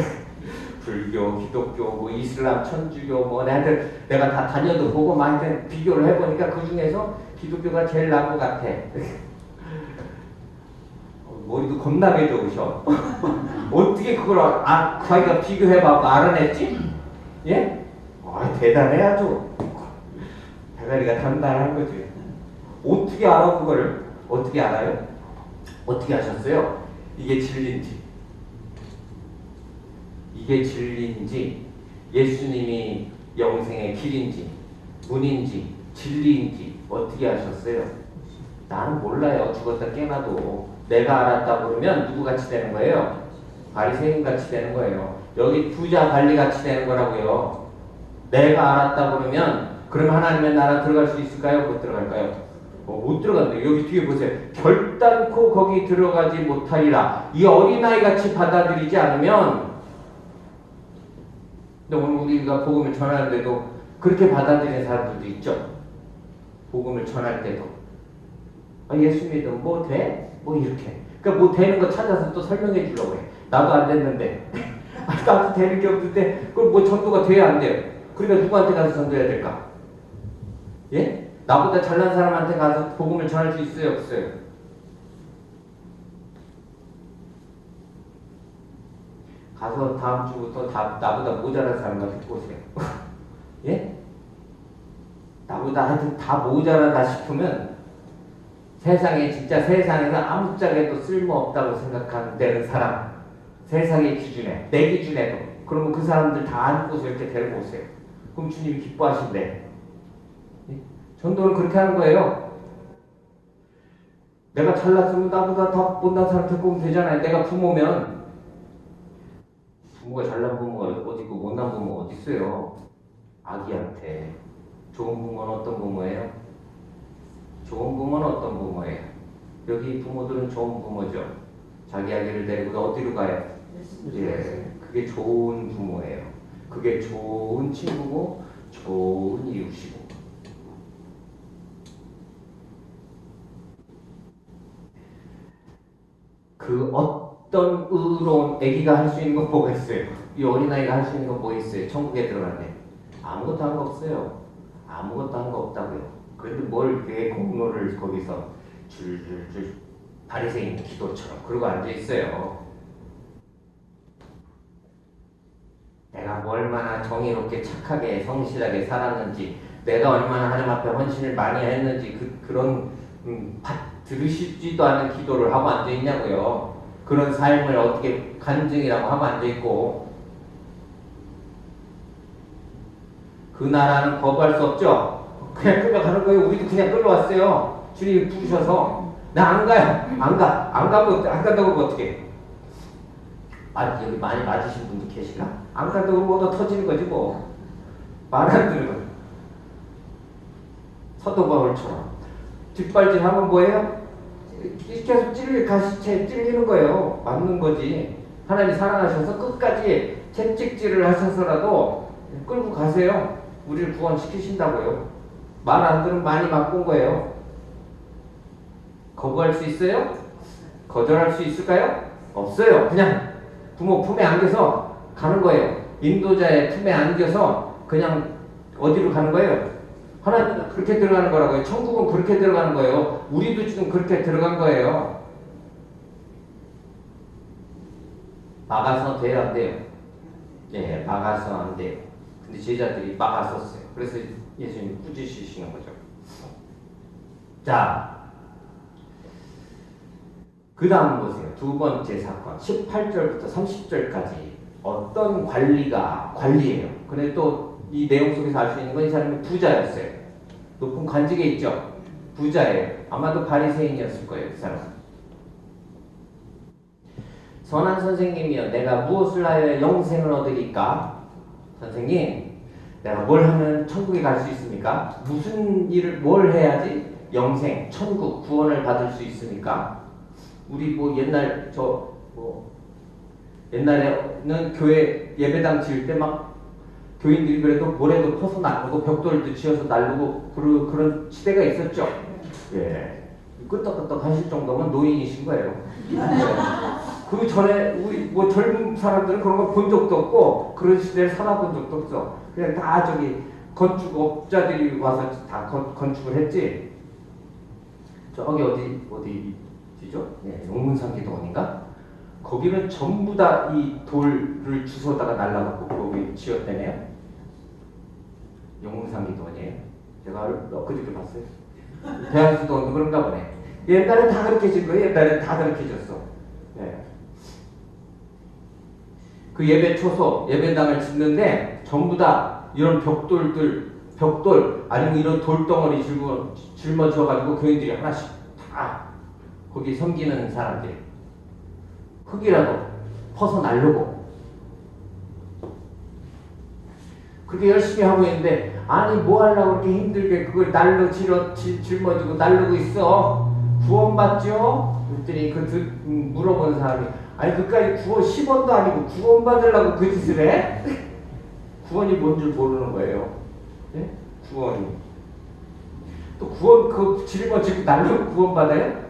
불교, 기독교, 뭐 이슬람, 천주교 뭐 내가 다 다녀도 보고 많이 비교를 해보니까 그 중에서 기독교가 제일 나은 것 같아. 머리도 겁나게 좋으셔. 어떻게 그걸 자기가 비교해봐고 알아냈지? 예? 대단해 아주. 대가리가 단단한 거지. 어떻게 알아 그거를? 어떻게 알아요? 어떻게 하셨어요? 이게 진리인지 이게 진리인지 예수님이 영생의 길인지 문인지 진리인지 어떻게 하셨어요? 나는 몰라요. 죽었다 깨나도. 내가 알았다 그러면 누구같이 되는 거예요? 바리새인같이 되는 거예요. 여기 부자 관리같이 되는 거라고요. 내가 알았다 그러면 그럼 하나님의 나라 들어갈 수 있을까요? 못 들어갈까요? 못 들어간다. 여기 뒤에 보세요. 결단코 거기 들어가지 못하리라. 이 어린아이같이 받아들이지 않으면. 근데 오늘 우리가 복음을 전하는데도 그렇게 받아들이는 사람들도 있죠. 복음을 전할 때도 예수 믿어 뭐 돼? 뭐 이렇게. 그러니까 뭐 되는 거 찾아서 또 설명해 주려고 해. 나도 안 됐는데 나도 되는 게 없는데 그럼 뭐 전도가 돼야 안 돼요. 그러니까 누구한테 가서 전도해야 될까? 예? 나보다 잘난 사람한테 가서 복음을 전할 수 있어요? 없어요? 가서 다음 주부터 나보다 모자란 사람과 듣고 오세요. 예? 나보다 하여튼 다 모자라다 싶으면 진짜 세상에서 아무짝에도 쓸모없다고 생각하는 사람, 세상의 기준에, 내 기준에도, 그러면 그 사람들 다 안고서 이렇게 데리고 오세요. 그럼 주님이 기뻐하신대. 전도는 그렇게 하는 거예요. 내가 잘났으면 나보다 더 못난 사람 데리고 오면 되잖아요. 내가 부모면. 부모가 잘난 부모가 어디 있고 못난 부모가 어디 있어요. 아기한테. 좋은 부모는 어떤 부모예요? 좋은 부모는 어떤 부모예요? 여기 부모들은 좋은 부모죠. 자기 아기를 데리고 어디로 가요? 예, 그게 좋은 부모예요. 그게 좋은 친구고 좋은 이웃이고. 그 어떤 의로운 애기가 할 수 있는 건 뭐가 있어요? 이 어린아이가 할 수 있는 건 뭐 있어요? 천국에 들어가는데 아무것도 한 거 없어요. 아무것도 한 거 없다고요. 그런데 뭘 왜 공로를 거기서 줄줄줄 바리새인 기도처럼 그러고 앉아 있어요. 내가 얼마나 정의롭게 착하게 성실하게 살았는지, 내가 얼마나 하나님 앞에 헌신을 많이 했는지 그런 들으시지도 않은 기도를 하고 앉아 있냐고요. 그런 삶을 어떻게 간증이라고 하고 앉아 있고, 그 나라는 거부할 수 없죠. 그냥 끌려가는 거예요. 우리도 그냥 끌려왔어요. 주님이 부르셔서. 나 안 가요. 안 간다고 그러면 어떡해. 여기 많이 맞으신 분도 계시나? 안 간다고 그러면 너 터지는 거지 뭐. 말 안 듣는 거지. 사도 바울처럼. 뒷발질하면 뭐예요? 계속 가시채 찔리는 거예요. 맞는 거지. 하나님 사랑하셔서 끝까지 채찍질을 하셔서라도 끌고 가세요. 우리를 구원시키신다고요. 말 안 들으면 많이 맞고 온 거예요. 거부할 수 있어요? 거절할 수 있을까요? 없어요. 그냥 부모 품에 안겨서 가는 거예요. 인도자의 품에 안겨서 그냥 어디로 가는 거예요? 하나님은 그렇게 들어가는 거라고요. 천국은 그렇게 들어가는 거예요. 우리도 지금 그렇게 들어간 거예요. 막아서 돼요, 안 돼요? 네, 막아서 안 돼요. 근데 제자들이 막았었어요. 그래서 예수님이 꾸짖으시는 거죠. 자, 그 다음 보세요. 두 번째 사건 18절부터 30절까지 어떤 관리예요. 근데 또 이 내용 속에서 알 수 있는 건 이 사람이 부자였어요. 높은 관직에 있죠. 부자예요. 아마도 바리새인이었을 거예요. 그 사람. 선한 선생님이여, 내가 무엇을 하여 영생을 얻으리까? 선생님, 내가 뭘 하면 천국에 갈 수 있습니까? 무슨 일을 뭘 해야지 영생, 천국, 구원을 받을 수 있습니까? 우리 옛날에는 교회 예배당 지을 때 막 교인들이 그래도 모래도 퍼서 나르고 벽돌도 지어서 나르고 그런 시대가 있었죠. 예, 끄떡끄떡 하실 정도면 노인이신 거예요. 예. 그 전에 우리 젊은 사람들은 그런 거 본 적도 없고 그런 시대를 살아본 적도 없어. 그냥 다 건축업자들이 와서 다 건축을 했지. 저기 어디죠? 예, 용문상기도원인가? 거기는 전부 다 이 돌을 주워다가 날라갖고 거기 지었다네요. 용문상기도원이에요. 제가 엊그저께 봤어요. 대한수도원도 그런가 보네. 옛날에 다 그렇게 진 거예요. 옛날에 다 그렇게 졌어. 예. 그 예배 초소, 예배당을 짓는데 전부 다 이런 벽돌 아니면 이런 돌덩어리 짊어져가지고 교인들이 하나씩 다 거기 섬기는 사람들 흙이라도 퍼서 날르고 그렇게 열심히 하고 있는데, 아니 뭐 하려고 그렇게 힘들게 그걸 짊어지고 날르고 있어? 구원받죠? 그랬더니 물어본 사람이, 아니 그까지 구원 10원도 아니고 구원 받으려고 그 짓을 해? 구원이 뭔 줄 모르는 거예요. 네? 구원이. 또 구원 짊어지고 날르고 구원 받아요?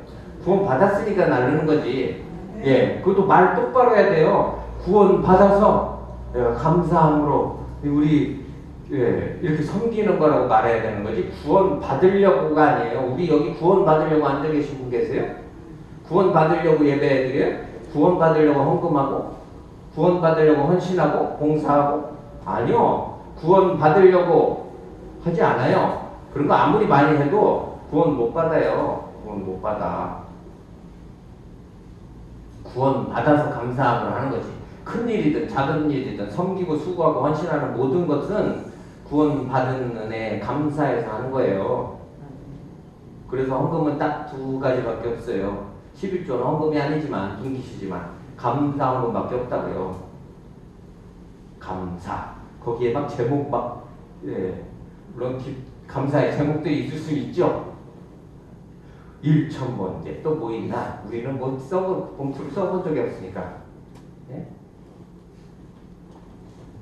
구원 받았으니까 날르는 거지. 예, 그것도 말 똑바로 해야 돼요. 구원 받아서 감사함으로 우리 이렇게 섬기는 거라고 말해야 되는 거지. 구원 받으려고가 아니에요. 우리 여기 구원 받으려고 앉아 계신 분 계세요? 구원 받으려고 예배해드려요? 구원 받으려고 헌금하고, 구원 받으려고 헌신하고, 봉사하고? 아니요. 구원 받으려고 하지 않아요. 그런 거 아무리 많이 해도 구원 못 받아요. 구원 못 받아. 구원 받아서 감사함을 하는 거지. 큰 일이든 작은 일이든 섬기고 수고하고 헌신하는 모든 것은 구원 받은 은혜에 감사해서 하는 거예요. 그래서 헌금은 딱 두 가지밖에 없어요. 11조는 헌금이 아니지만 분기시지만 감사 헌금밖에 없다고요. 감사. 거기에 막 제목 물론 감사의 제목들이 있을 수 있죠. 1,000번째 또 뭐 있나? 우리는 봉투를 써본 적이 없으니까. 네?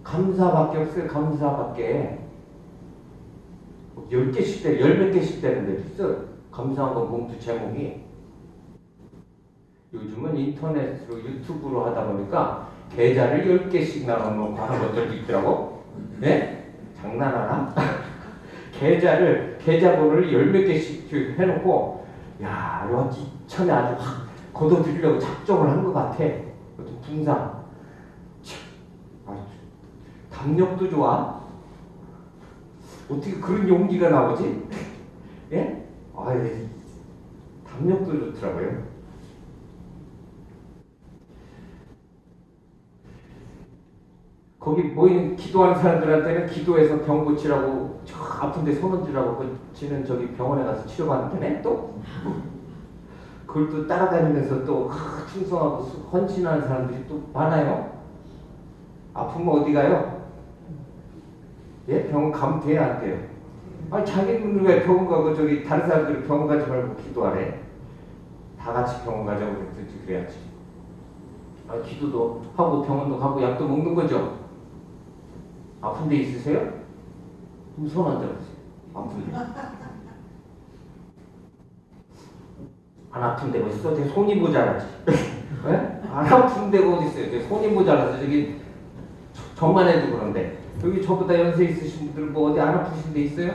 감사밖에 없어요. 감사밖에. 10개씩 열 몇 개씩 되는데 있어. 감사한 건 봉투 제목이. 요즘은 인터넷으로 유튜브로 하다 보니까 계좌를 10개씩 나눠놓고 하는 것들도 있더라고. 네? 장난하나? 계좌번호를 10몇 개씩 해놓고, 야, 이참에 아주 확 걷어들이려고 작정을 한 것 같아. 어떤 분상. 담력도 좋아? 어떻게 그런 용기가 나오지? 예? 담력도 좋더라고요. 거기 모인 기도하는 사람들한테는 기도해서 병 고치라고, 아픈데 손 얹으라고 고치는 저기 병원에 가서 치료받는다네 또? 그걸 또 따라다니면서 또 충성하고 헌신하는 사람들이 또 많아요. 아프면 어디 가요? 예? 병원 가면 돼야 안 돼요? 아니 자기는 왜 병원 가고 저기 다른 사람들이 병원 가지 말고 기도하래? 다 같이 병원 가자고 그래야지. 기도도 하고 병원도 가고 약도 먹는 거죠. 아픈 데 있으세요? 그럼 손 얹어보세요. 아픈 데. 안 아픈 데가 있어? 내 손이 모자라지. 네? 안 아픈 데가 어디 있어요? 내 손이 모자라서 저기 저만 해도 그런데 여기 저보다 연세 있으신 분들 뭐 어디 안 아프신 데 있어요?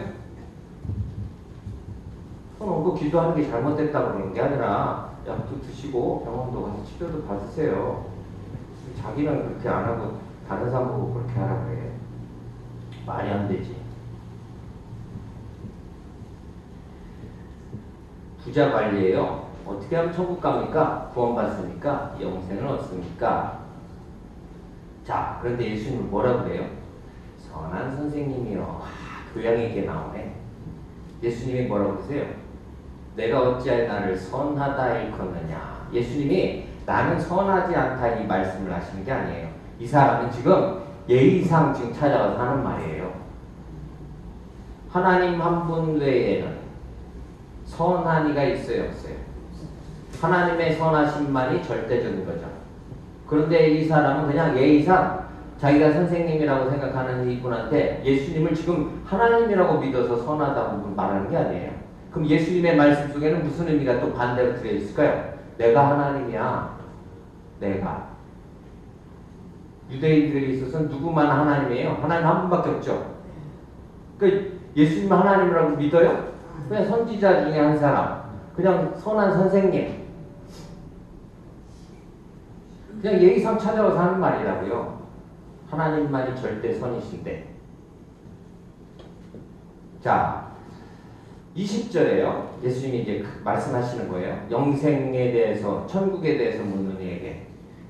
손 얹고 기도하는 게 잘못됐다고 그러는 게 아니라 약도 드시고 병원도 가서 치료도 받으세요. 자기는 그렇게 안 하고 다른 사람 보고 그렇게 하라고 해. 말이 안 되지. 부자 관리예요. 어떻게 하면 천국 갑니까? 구원받습니까? 영생을 얻습니까? 자, 그런데 예수님은 뭐라고 그래요? 선한 선생님이요. 교양 있게 나오네. 예수님이 뭐라고 그러세요? 내가 어찌하여 나를 선하다 일컫느냐. 예수님이 나는 선하지 않다 이 말씀을 하시는 게 아니에요. 이 사람은 지금 예의상 지금 찾아와서 하는 말이에요. 하나님 한 분 외에는 선한 이가 있어요, 없어요? 하나님의 선하심만이 절대적인 거죠. 그런데 이 사람은 그냥 예의상 자기가 선생님이라고 생각하는 이분한테 예수님을 지금 하나님이라고 믿어서 선하다고 말하는 게 아니에요. 그럼 예수님의 말씀 속에는 무슨 의미가 또 반대로 들어있을까요? 내가 하나님이야. 내가. 유대인들에게 있어서는 누구만 하나님이에요? 하나님 한 분밖에 없죠. 그러니까 예수님 하나님이라고 믿어요? 그냥 선지자 중에 한 사람. 그냥 선한 선생님. 그냥 예의상 찾아와서 하는 말이라고요. 하나님만이 절대 선이신데. 자, 20절에요. 예수님이 이제 말씀하시는 거예요. 영생에 대해서, 천국에 대해서 묻는 이에게.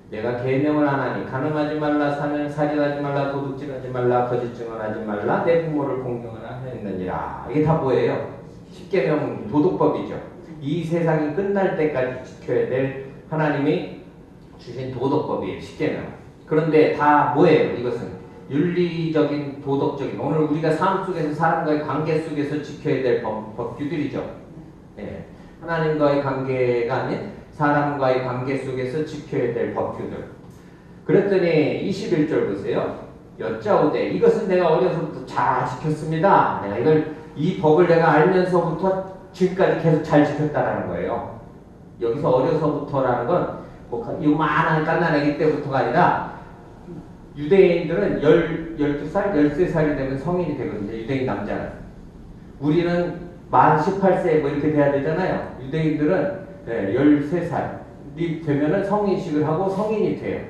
내가 계명을 안 하니 간음하지 말라, 살인하지 말라, 도둑질하지 말라, 거짓 증언하지 말라, 내 부모를 공경하라 했느니라. 이게 다 뭐예요? 10계명 도덕법이죠. 이 세상이 끝날 때까지 지켜야 될 하나님이 주신 도덕법이에요. 10계명. 그런데 다 뭐예요? 이것은 윤리적인, 도덕적인, 오늘 우리가 삶 속에서 사람과의 관계 속에서 지켜야 될 법규들이죠. 네. 하나님과의 관계가 아닌 사람과의 관계 속에서 지켜야 될 법규들. 그랬더니 21절 보세요. 여짜오되 이것은 내가 어려서부터 잘 지켰습니다. 내가 이 법을 내가 알면서부터 지금까지 계속 잘 지켰다라는 거예요. 여기서 어려서부터라는 건 요만한 깐난아기 때부터가 아니라 유대인들은 12살, 13살이 되면 성인이 되거든요. 유대인 남자는. 우리는 만 18세 뭐 이렇게 돼야 되잖아요. 유대인들은 13살이 되면은 성인식을 하고 성인이 돼요.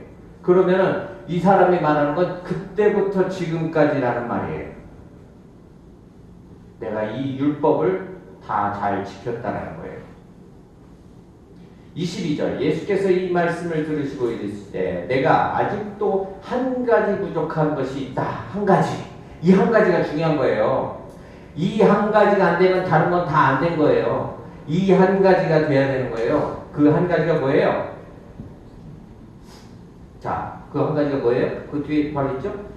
그러면은 이 사람이 말하는 건 그때부터 지금까지라는 말이에요. 내가 이 율법을 다 잘 지켰다는 거예요. 22절 예수께서 이 말씀을 들으시고 이르시되 내가 아직도 한 가지 부족한 것이 있다. 한 가지. 이 한 가지가 중요한 거예요. 이 한 가지가 안 되면 다른 건 다 안 된 거예요. 이 한 가지가 돼야 되는 거예요. 그 한 가지가 뭐예요? 자, 그 한 가지가 뭐예요? 그 뒤에 바로 있죠?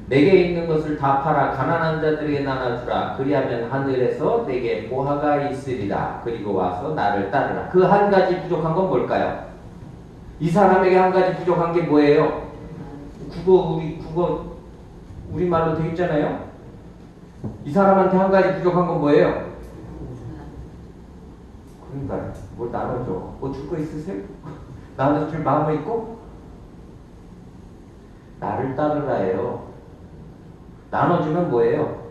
내게 있는 것을 다 팔아 가난한 자들에게 나눠주라. 그리하면 하늘에서 내게 보화가 있으리라. 그리고 와서 나를 따르라. 그 한 가지 부족한 건 뭘까요? 이 사람에게 한 가지 부족한 게 뭐예요? 국어 우리말로 되어 있잖아요. 이 사람한테 한 가지 부족한 건 뭐예요? 그러니까요. 뭘 나눠줘. 뭐 줄 거 있으세요? 나눠줄 마음이 있고 나를 따르라예요. 나눠주면 뭐예요?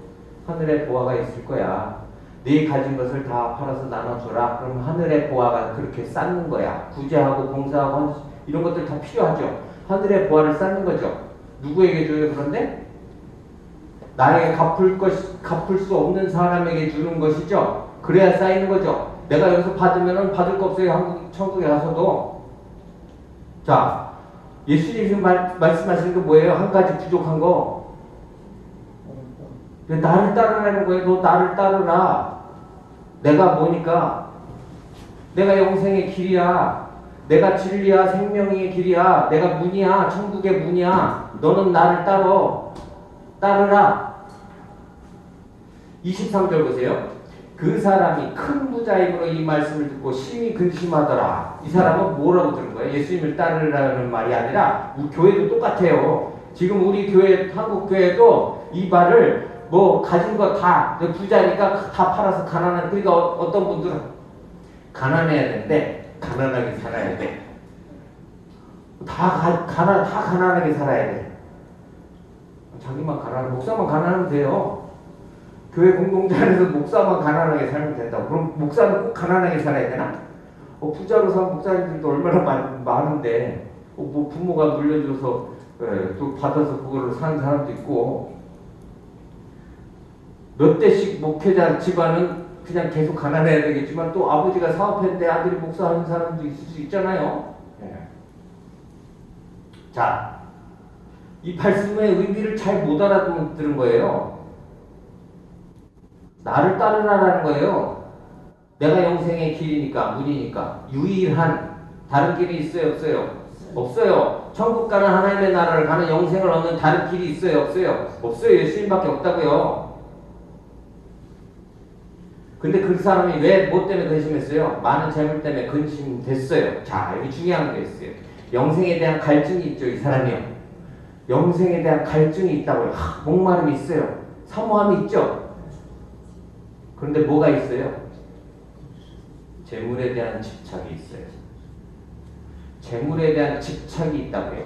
하늘의 보화가 있을 거야. 네 가진 것을 다 팔아서 나눠줘라. 그럼 하늘의 보화가 그렇게 쌓는 거야. 구제하고 봉사하고 이런 것들 다 필요하죠. 하늘의 보화를 쌓는 거죠. 누구에게 줘요? 그런데 나에게 갚을 수 없는 사람에게 주는 것이죠. 그래야 쌓이는 거죠. 내가 여기서 받으면 받을 거 없어요. 천국에 가서도. 자, 예수님이 지금 말씀하시는 게 뭐예요? 한 가지 부족한 거. 나를 따르라는 거예요. 너 나를 따르라. 내가 뭐니까? 내가 영생의 길이야. 내가 진리야. 생명의 길이야. 내가 문이야. 천국의 문이야. 너는 나를 따르라. 23절 보세요. 그 사람이 큰 부자임으로 이 말씀을 듣고 심히 근심하더라. 이 사람은 뭐라고 들은 거예요? 예수님을 따르라는 말이 아니라 우리 교회도 똑같아요. 지금 우리 교회, 한국 교회도 이 말을 뭐 가진 거 다 부자니까 다 팔아서 가난한, 그러니까 어떤 분들은 가난해야 되는데 가난하게 살아야 돼. 다 가난하게 살아야 돼. 자기만 가난한, 목사만 가난하면 돼요. 교회 공동체 안에서 목사만 가난하게 살면 된다고. 그럼 목사는 꼭 가난하게 살아야 되나? 부자로 산 목사님들도 얼마나 많은데, 뭐 부모가 물려줘서 또 받아서 그걸로 사는 사람도 있고, 몇 대씩 목회자 집안은 그냥 계속 가난해야 되겠지만 또 아버지가 사업했는데 아들이 목사하는 사람도 있을 수 있잖아요. 자, 이 말씀의 의미를 잘 못 알아들은 거예요. 나를 따르라라는 거예요. 내가 영생의 길이니까, 문이니까. 유일한 다른 길이 있어요, 없어요? 없어요. 천국 가는 하나님의 나라를 가는 영생을 얻는 다른 길이 있어요, 없어요? 없어요. 예수님밖에 없다고요. 근데 그 사람이 왜 뭐 때문에 근심했어요? 많은 재물 때문에 근심됐어요. 자, 여기 중요한 게 있어요. 영생에 대한 갈증이 있죠, 이 사람이요. 영생에 대한 갈증이 있다고요. 목마름이 있어요. 사모함이 있죠. 그런데 뭐가 있어요? 재물에 대한 집착이 있어요. 재물에 대한 집착이 있다고요.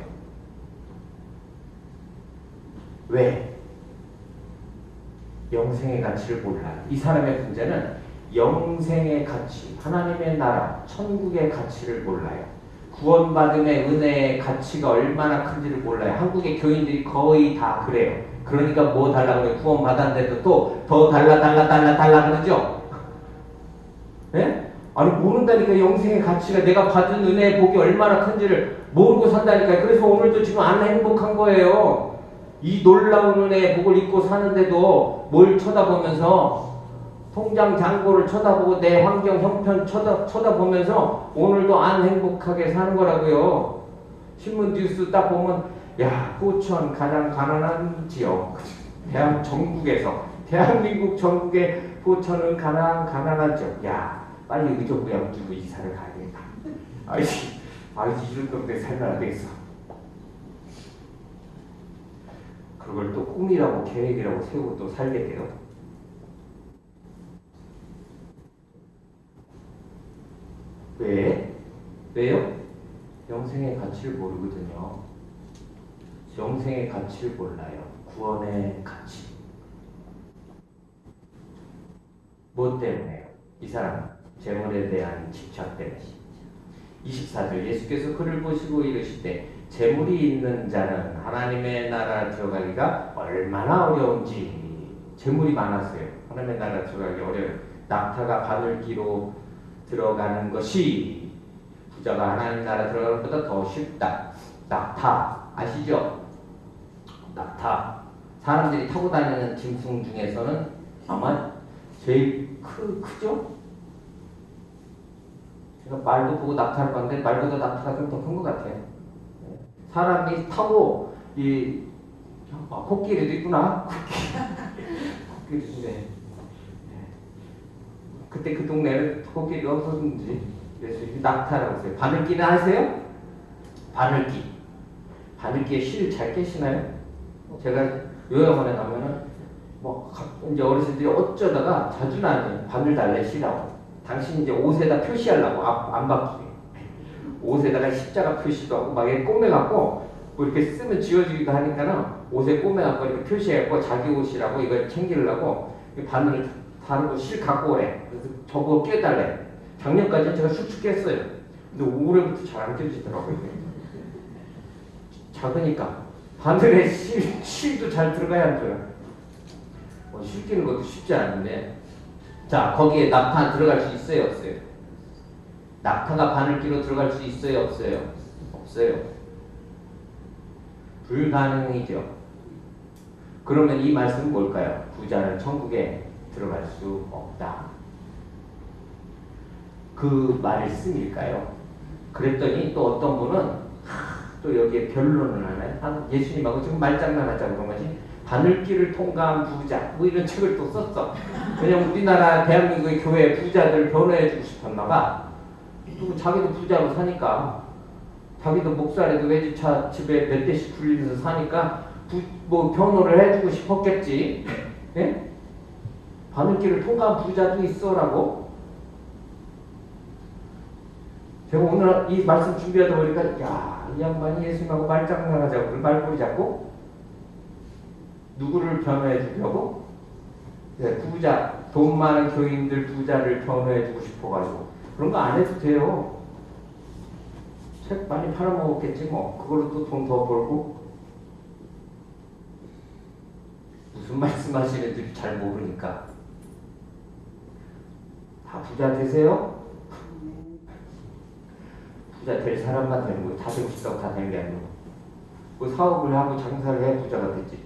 왜? 영생의 가치를 몰라요. 이 사람의 문제는 영생의 가치, 하나님의 나라, 천국의 가치를 몰라요. 구원받음의 은혜의 가치가 얼마나 큰지를 몰라요. 한국의 교인들이 거의 다 그래요. 그러니까 뭐 달라고 그래요. 구원받았는데도 또 더 달라 그러죠? 네? 아니 모른다니까. 영생의 가치가, 내가 받은 은혜의 복이 얼마나 큰지를 모르고 산다니까요. 그래서 오늘도 지금 안 행복한 거예요. 이 놀라운 은혜의 복을 잊고 사는데도 뭘 쳐다보면서, 통장 잔고를 쳐다보고 내 환경 형편 쳐다보면서 오늘도 안 행복하게 사는 거라고요. 신문 뉴스 딱 보면 야, 포천 가장 가난한 지역, 대한민국 전국의 포천은 가난한 지역. 야, 빨리 의정부에 주고 이사를 가야 되겠다. 아이씨, 이런 동네 살면 안 되겠어. 그걸 또 꿈이라고 계획이라고 세우고 또 살게 돼요. 왜? 왜요? 영생의 가치를 모르거든요. 영생의 가치를 몰라요. 구원의 가치. 뭐 때문에요? 이 사람 재물에 대한 집착 때문에. 24절 예수께서 그를 보시고 이르시되 재물이 있는 자는 하나님의 나라 들어가기가 얼마나 어려운지. 재물이 많았어요. 하나님의 나라 들어가기 어려워요. 낙타가 바늘기로 들어가는 것이 부자가 하나님 나라 들어가는 것보다 더 쉽다. 낙타 아시죠? 낙타 사람들이 타고 다니는 짐승 중에서는 아마 제일 크죠? 제가 말도 보고 낙타를 봤는데 말보다 낙타가 좀 더 큰 것 같아요. 사람이 타고 코끼리도 있구나. 코끼리인데 그때 그 동네는 코끼리가 없었는지 그래서 낙타라고 했어요. 바늘기는 아세요? 바늘기에 실 잘 깨시나요? 제가 요양원에 가면은 이제 어르신들이 어쩌다가 자주 나는 바늘 달래 실라고. 당신 이제 옷에다 표시하려고 안 바뀌게. 옷에다가 십자가 표시도 하고 막 이렇게 꼬매갖고 뭐 이렇게 쓰면 지워지기도 하니까는 옷에 꼬매갖고 이렇게 표시해갖고 자기 옷이라고 이걸 챙기려고 바늘을 다루고 실 갖고 오래. 그래서 저보고 껴달래. 작년까지는 제가 쑥쑥 깼어요. 근데 올해부터 잘 안 껴지더라고요. 작으니까 바늘에 실도 잘 들어가야 안 돼요. 실 끼는 것도 쉽지 않은데. 자, 거기에 낙타 들어갈 수 있어요, 없어요? 낙타가 바늘기로 들어갈 수 있어요, 없어요? 없어요. 불가능이죠. 그러면 이 말씀은 뭘까요? 부자는 천국에 들어갈 수 없다. 그 말씀일까요? 그랬더니 또 어떤 분은 또 여기에 변론을 하나요? 예수님하고 지금 말장난하자고 그런 거지. 바늘길을 통과한 부자 뭐 이런 책을 또 썼어. 왜냐면 우리나라 대한민국의 교회 부자들 변호해주고 싶었나 봐. 또 자기도 부자로 사니까 자기도 목살에도 외제차 집에 몇 대씩 굴리면서 사니까 뭐 변호를 해주고 싶었겠지. 예? 바늘길을 통과한 부자도 있어라고. 제가 오늘 이 말씀 준비하다 보니까 이 양반이 예수님하고 말장난하자고 말꼬리 잡고 누구를 변호해 주려고? 네, 부자, 돈 많은 교인들 부자를 변호해 주고 싶어가지고 그런 거 안 해도 돼요. 책 많이 팔아먹었겠지 뭐. 그걸로 또 돈 더 벌고. 무슨 말씀하시는지 잘 모르니까. 다 부자 되세요? 부자 될 사람만 되는 거예요. 다 되고 싶다고 다 되는 게 아니고. 그 사업을 하고 장사를 해 부자가 됐지.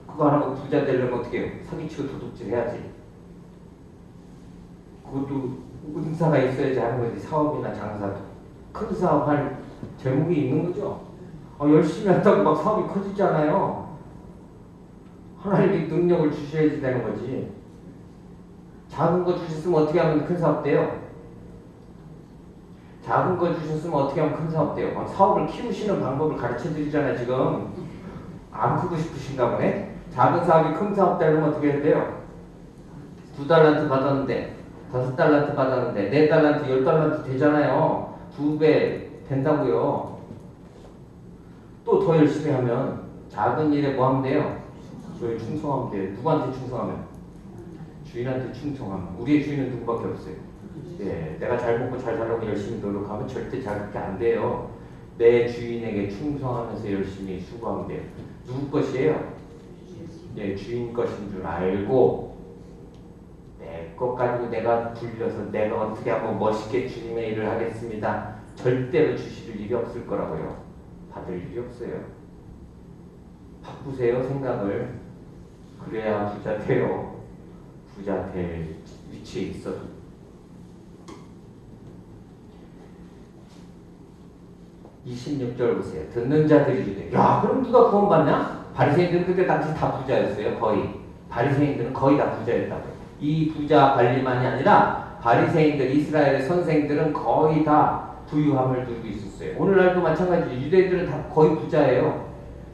그거 안 하고 부자 되려면 어떻게 해요? 사기치고 도둑질 해야지. 그것도 은사가 있어야지 하는 거지. 사업이나 장사도. 큰 사업 할 제목이 있는 거죠. 열심히 한다고 막 사업이 커지잖아요. 하나님이 능력을 주셔야지 되는 거지. 작은 거 주셨으면 어떻게 하면 큰 사업 돼요? 작은 거 주셨으면 어떻게 하면 큰 사업 돼요? 사업을 키우시는 방법을 가르쳐 드리잖아요, 지금. 안 크고 싶으신가 보네? 작은 사업이 큰 사업 되려면 어떻게 해야 돼요? 2달란트 받았는데, 5달란트 받았는데, 4달란트, 10달란트 되잖아요. 2배 된다고요. 또 더 열심히 하면, 작은 일에 뭐 하면 돼요? 저희 충성하면 돼요. 누구한테 충성하면? 주인한테 충성하면. 우리의 주인은 누구밖에 없어요. 네, 내가 잘 먹고 잘 살려고 열심히 노력하면 절대 그렇게 안 돼요. 내 주인에게 충성하면서 열심히 수고하면 돼요. 누구 것이에요? 네, 주인 것인 줄 알고 내 것 가지고 내가 불려서 내가 어떻게 하면 멋있게 주님의 일을 하겠습니다. 절대로 주실 일이 없을 거라고요. 받을 일이 없어요. 바꾸세요, 생각을. 그래야 부자 돼요. 부자 될 위치에 있어도. (26절) 보세요. 듣는 자들이 주되. 야, 그럼 누가 구원받냐? 바리새인들은 그때 당시 다 부자였어요. 거의. 바리새인들은 거의 다 부자였다고요. 이 부자 관리만이 아니라 바리새인들, 이스라엘의 선생들은 거의 다 부유함을 누리고 있었어요. 오늘날도 마찬가지. 유대인들은 다 거의 부자예요.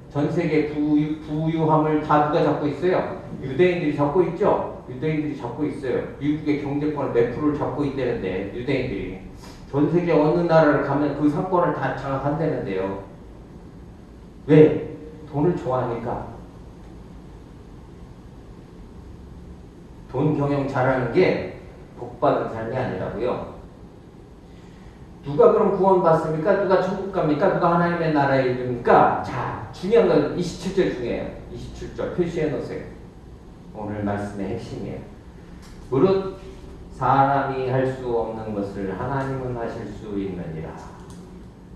전 세계 부유함을 다 누가 잡고 있어요? 유대인들이 잡고 있죠. 유대인들이 잡고 있어요. 미국의 경제권을 몇 프로를 잡고 있다는데 유대인들이. 전 세계 어느 나라를 가면 그 상권을 다 장악한다는데요. 왜? 돈을 좋아하니까. 돈 경영 잘하는 게 복받은 삶이 아니라고요. 누가 그럼 구원받습니까? 누가 천국 갑니까? 누가 하나님의 나라에 이릅니까? 자, 중요한 건 27절 중에요. 27절 표시해 놓으세요. 오늘 말씀의 핵심이에요. 무릇 사람이 할 수 없는 것을 하나님은 하실 수 있느니라.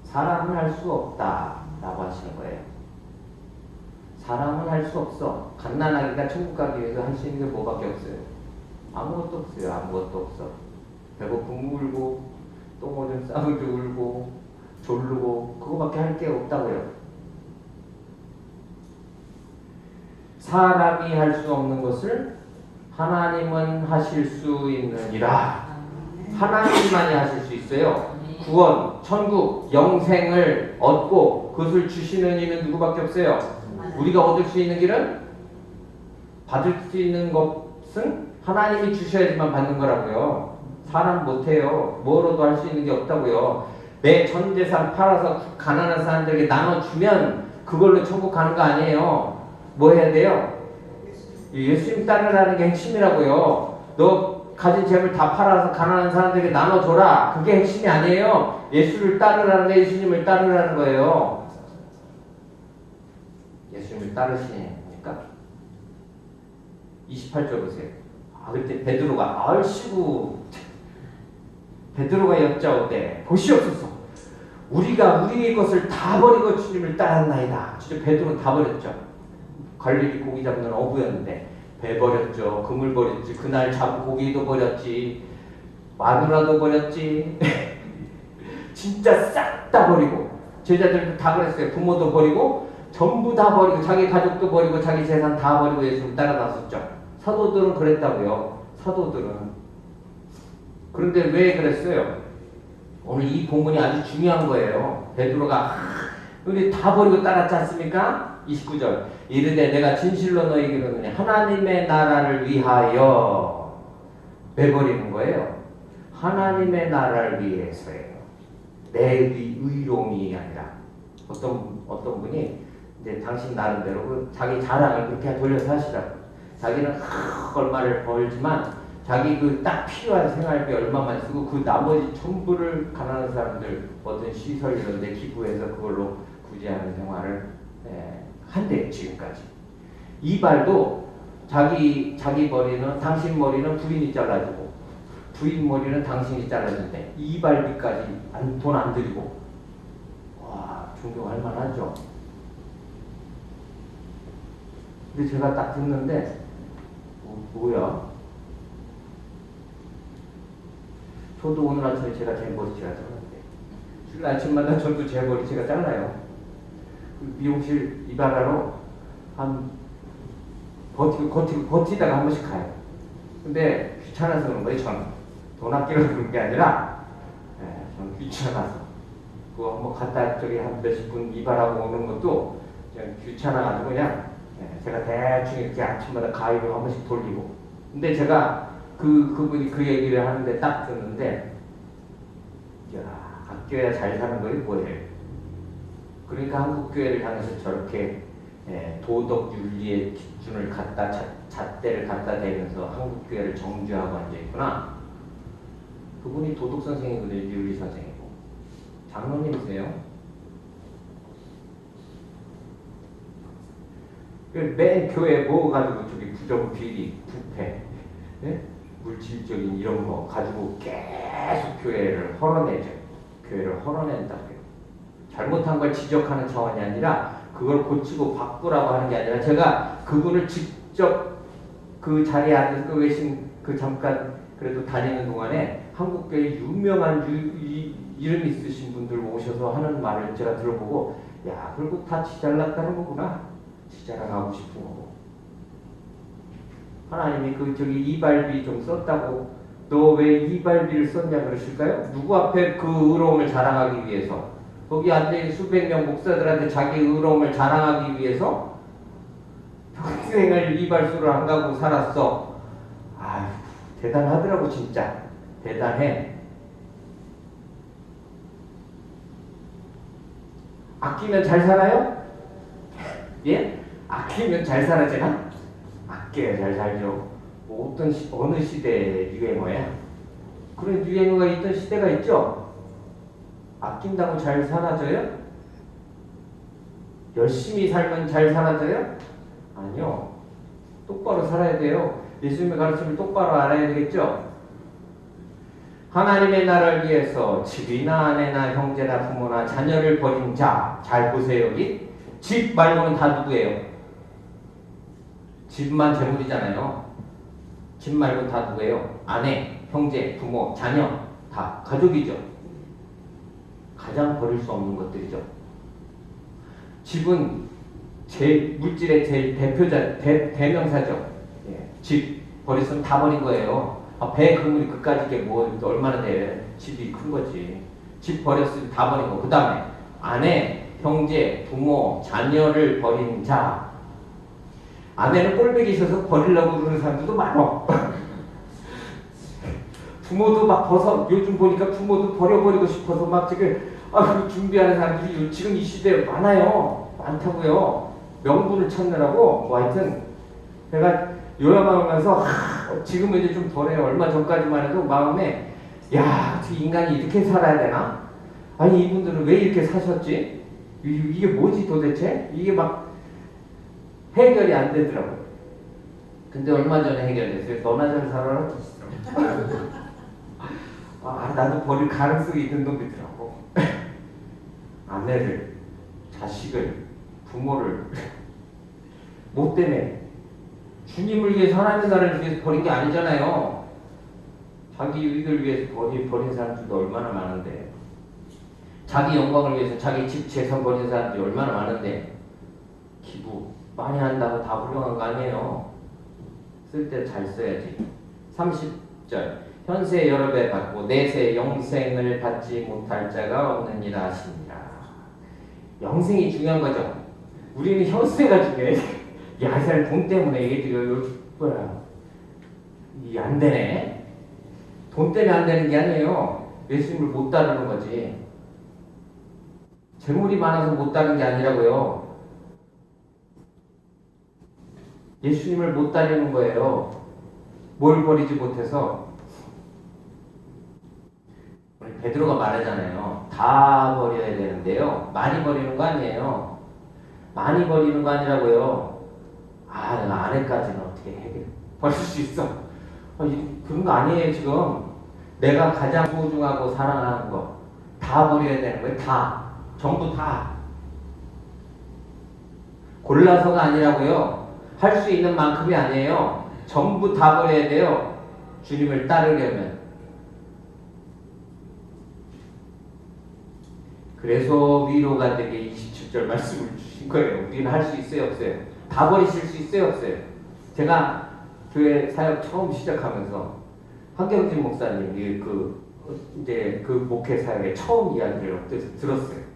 사람은 할 수 없다 라고 하시는 거예요. 사람은 할 수 없어. 갓난아기가 천국 가기 위해서 할 수 있는 게 뭐밖에 없어요? 아무것도 없어요. 아무것도 없어. 배고프면 울고 똥 오줌 싸면 울고 졸르고 그거밖에 할 게 없다고요. 사람이 할 수 없는 것을 하나님은 하실 수 있느니라. 하나님만이 하실 수 있어요. 구원, 천국, 영생을 얻고 그것을 주시는 이는 누구밖에 없어요. 우리가 얻을 수 있는 길은 받을 수 있는 것은 하나님이 주셔야지만 받는 거라고요. 사람 못해요. 뭐로도 할 수 있는 게 없다고요. 내 전 재산 팔아서 가난한 사람들에게 나눠주면 그걸로 천국 가는 거 아니에요. 뭐 해야 돼요? 예수님 따르라는 게 핵심이라고요. 너 가진 재물 다 팔아서 가난한 사람들에게 나눠줘라. 그게 핵심이 아니에요. 예수를 따르라는 게 예수님을 따르라는 거예요. 예수님을 따르시니까 28절 보세요. 그때 베드로가 아이씨구 베드로가 여짜오되 보시옵소서 우리가 우리의 것을 다 버리고 주님을 따랐나이다. 진짜 베드로는 다 버렸죠. 갈릴리 고기 잡는 어부였는데 배 버렸죠. 그물 버렸지. 그날 잡은 고기도 버렸지. 마누라도 버렸지. 진짜 싹 다 버리고 제자들도 다 그랬어요. 부모도 버리고 전부 다 버리고 자기 가족도 버리고 자기 재산 다 버리고 예수를 따라 나섰죠. 사도들은 그랬다고요. 사도들은. 그런데 왜 그랬어요? 오늘 이 본문이 아주 중요한 거예요. 베드로가 우리 다 버리고 따랐지 않습니까? 29절 이르되 내가 진실로 너희에게 이르노니 하나님의 나라를 위하여 왜 버리는 거예요? 하나님의 나라를 위해서예요. 내 의로움이 아니라 어떤 분이 이제 당신 나름대로 자기 자랑을 그렇게 돌려서 하시라고. 자기는 얼마를 벌지만 자기 그 딱 필요한 생활비 얼마만 쓰고 그 나머지 전부를 가난한 사람들 어떤 시설 이런 데 기부해서 그걸로 구제하는 생활을 한대 지금까지. 이발도 자기 머리는 당신 머리는 부인이 잘라주고 부인 머리는 당신이 잘라준대. 이발비까지 돈 안 들이고. 와, 존경할 만하죠. 근데 제가 딱 듣는데 뭐야? 저도 오늘 아침에 제가 제 머리 제가 잘랐는데 줄 아침마다 저도 제 머리 제가 잘라요. 미용실 이발하러 한 버티다가 한 번씩 가요. 근데 귀찮아서 그런 거예요. 저는 돈 아끼려고 그런 게 아니라 저는 귀찮아서 그거 한번 갔다 저기 한 몇십 분 이발하고 오는 것도 그냥 귀찮아가지고 그냥 제가 대충 이렇게 아침마다 가위로 한 번씩 돌리고. 근데 제가 그분이 그 얘기를 하는데 딱 듣는데 야, 아껴야 잘 사는 거지 뭐예요. 그러니까 한국교회를 향해서 저렇게 도덕 윤리의 기준을 갖다 잣대를 갖다 대면서 한국교회를 정죄하고 앉아있구나. 그분이 도덕 선생이거든요. 윤리 선생이고 장로님이세요. 맨 교회 뭐 가지고 저기 부정 비리 부패 물질적인 이런 거 가지고 계속 교회를 헐어내죠. 교회를 헐어낸다고요. 잘못한 걸 지적하는 차원이 아니라 그걸 고치고 바꾸라고 하는 게 아니라 제가 그분을 직접 그 자리에 앉아서 그 외신 그 잠깐 그래도 다니는 동안에 한국교회 유명한 이름 있으신 분들 오셔서 하는 말을 제가 들어보고 야 결국 다 지 잘났다는 거구나. 지 자랑하고 싶은 거고. 하나님이 저기 이발비 좀 썼다고 너 왜 이발비를 썼냐 그러실까요? 누구 앞에 그 의로움을 자랑하기 위해서? 거기 앉아있는 수백 명 목사들한테 자기 의로움을 자랑하기 위해서 평생을 이발소를 안 가고 살았어. 아휴 대단하더라고 진짜. 대단해. 아끼면 잘 살아요? 예? 아끼면 잘 살아지나? 아껴야 잘 살죠. 뭐 어느 시대의 유행어야? 그런 유행어가 있던 시대가 있죠? 아낀다고 잘 사라져요? 열심히 살면 잘 사라져요? 아니요. 똑바로 살아야 돼요. 예수님의 가르침을 똑바로 알아야 되겠죠? 하나님의 나라를 위해서 집이나 아내나 형제나 부모나 자녀를 버린 자, 잘 보세요 여기. 집 말고는 다 누구예요? 집만 재물이잖아요. 집 말고 다 누구예요? 아내, 형제, 부모, 자녀 다 가족이죠. 가장 버릴 수 없는 것들이죠. 집은 물질의 제일 대명사죠. 예. 집 버렸으면 다 버린 거예요. 배 그물이 그까지 이게 뭐 얼마나 돼? 집이 큰 거지. 집 버렸으면 다 버린 거. 그 다음에 아내, 형제, 부모, 자녀를 버린 자. 아내는 꼴보기 싫어서 버리려고 그러는 사람들도 많어. 부모도 막 요즘 보니까 부모도 버려버리고 싶어서 막 지금 준비하는 사람들이 지금 이 시대에 많다고요. 명분을 찾느라고. 뭐 하여튼 내가 요양하면서 지금은 이제 좀 덜해요. 얼마 전까지만 해도 마음에 어떻게 인간이 이렇게 살아야 되나? 아니 이분들은 왜 이렇게 사셨지? 이게 뭐지 도대체? 이게 막 해결이 안 되더라고요. 근데 얼마 전에 해결됐어요. 너나 잘 살아라. 나도 버릴 가능성이 있는 놈이더라고. 아내를, 자식을, 부모를 뭐 때문에? 주님을 위해서 하나님 나라를 위해서 버린 게 아니잖아요. 자기 유익을 위해서 버린 사람들도 얼마나 많은데, 자기 영광을 위해서 자기 집 재산 버린 사람들이 얼마나 많은데, 기부 많이 한다고 다 훌륭한 거 아니에요. 쓸 때 잘 써야지. 30절 현세 여러 배 받고 내세 영생을 받지 못할 자가 없느니라 하시니라. 영생이 중요한 거죠. 우리는 현세가 중요해. 이 사람 돈 때문에 이게 지금 이게 안 되네. 돈 때문에 안 되는 게 아니에요. 예수님을 못 따르는 거지. 재물이 많아서 못 따르는 게 아니라고요. 예수님을 못 따르는 거예요. 뭘 버리지 못해서. 베드로가 말하잖아요. 다 버려야 되는데요. 많이 버리는 거 아니에요. 많이 버리는 거 아니라고요. 내가 아내까지는 어떻게 버릴 수 있어. 그런 거 아니에요 지금. 내가 가장 소중하고 사랑하는 거 다 버려야 되는 거예요. 다. 전부 다. 골라서가 아니라고요. 할 수 있는 만큼이 아니에요. 전부 다 버려야 돼요. 주님을 따르려면. 그래서 위로가 되게 27절 말씀을 주신 거예요. 우리는 할 수 있어요, 없어요? 다 버리실 수 있어요, 없어요? 제가 교회 사역 처음 시작하면서 황경진 목사님 이제 그 목회 사역에 처음 이야기를 들었어요.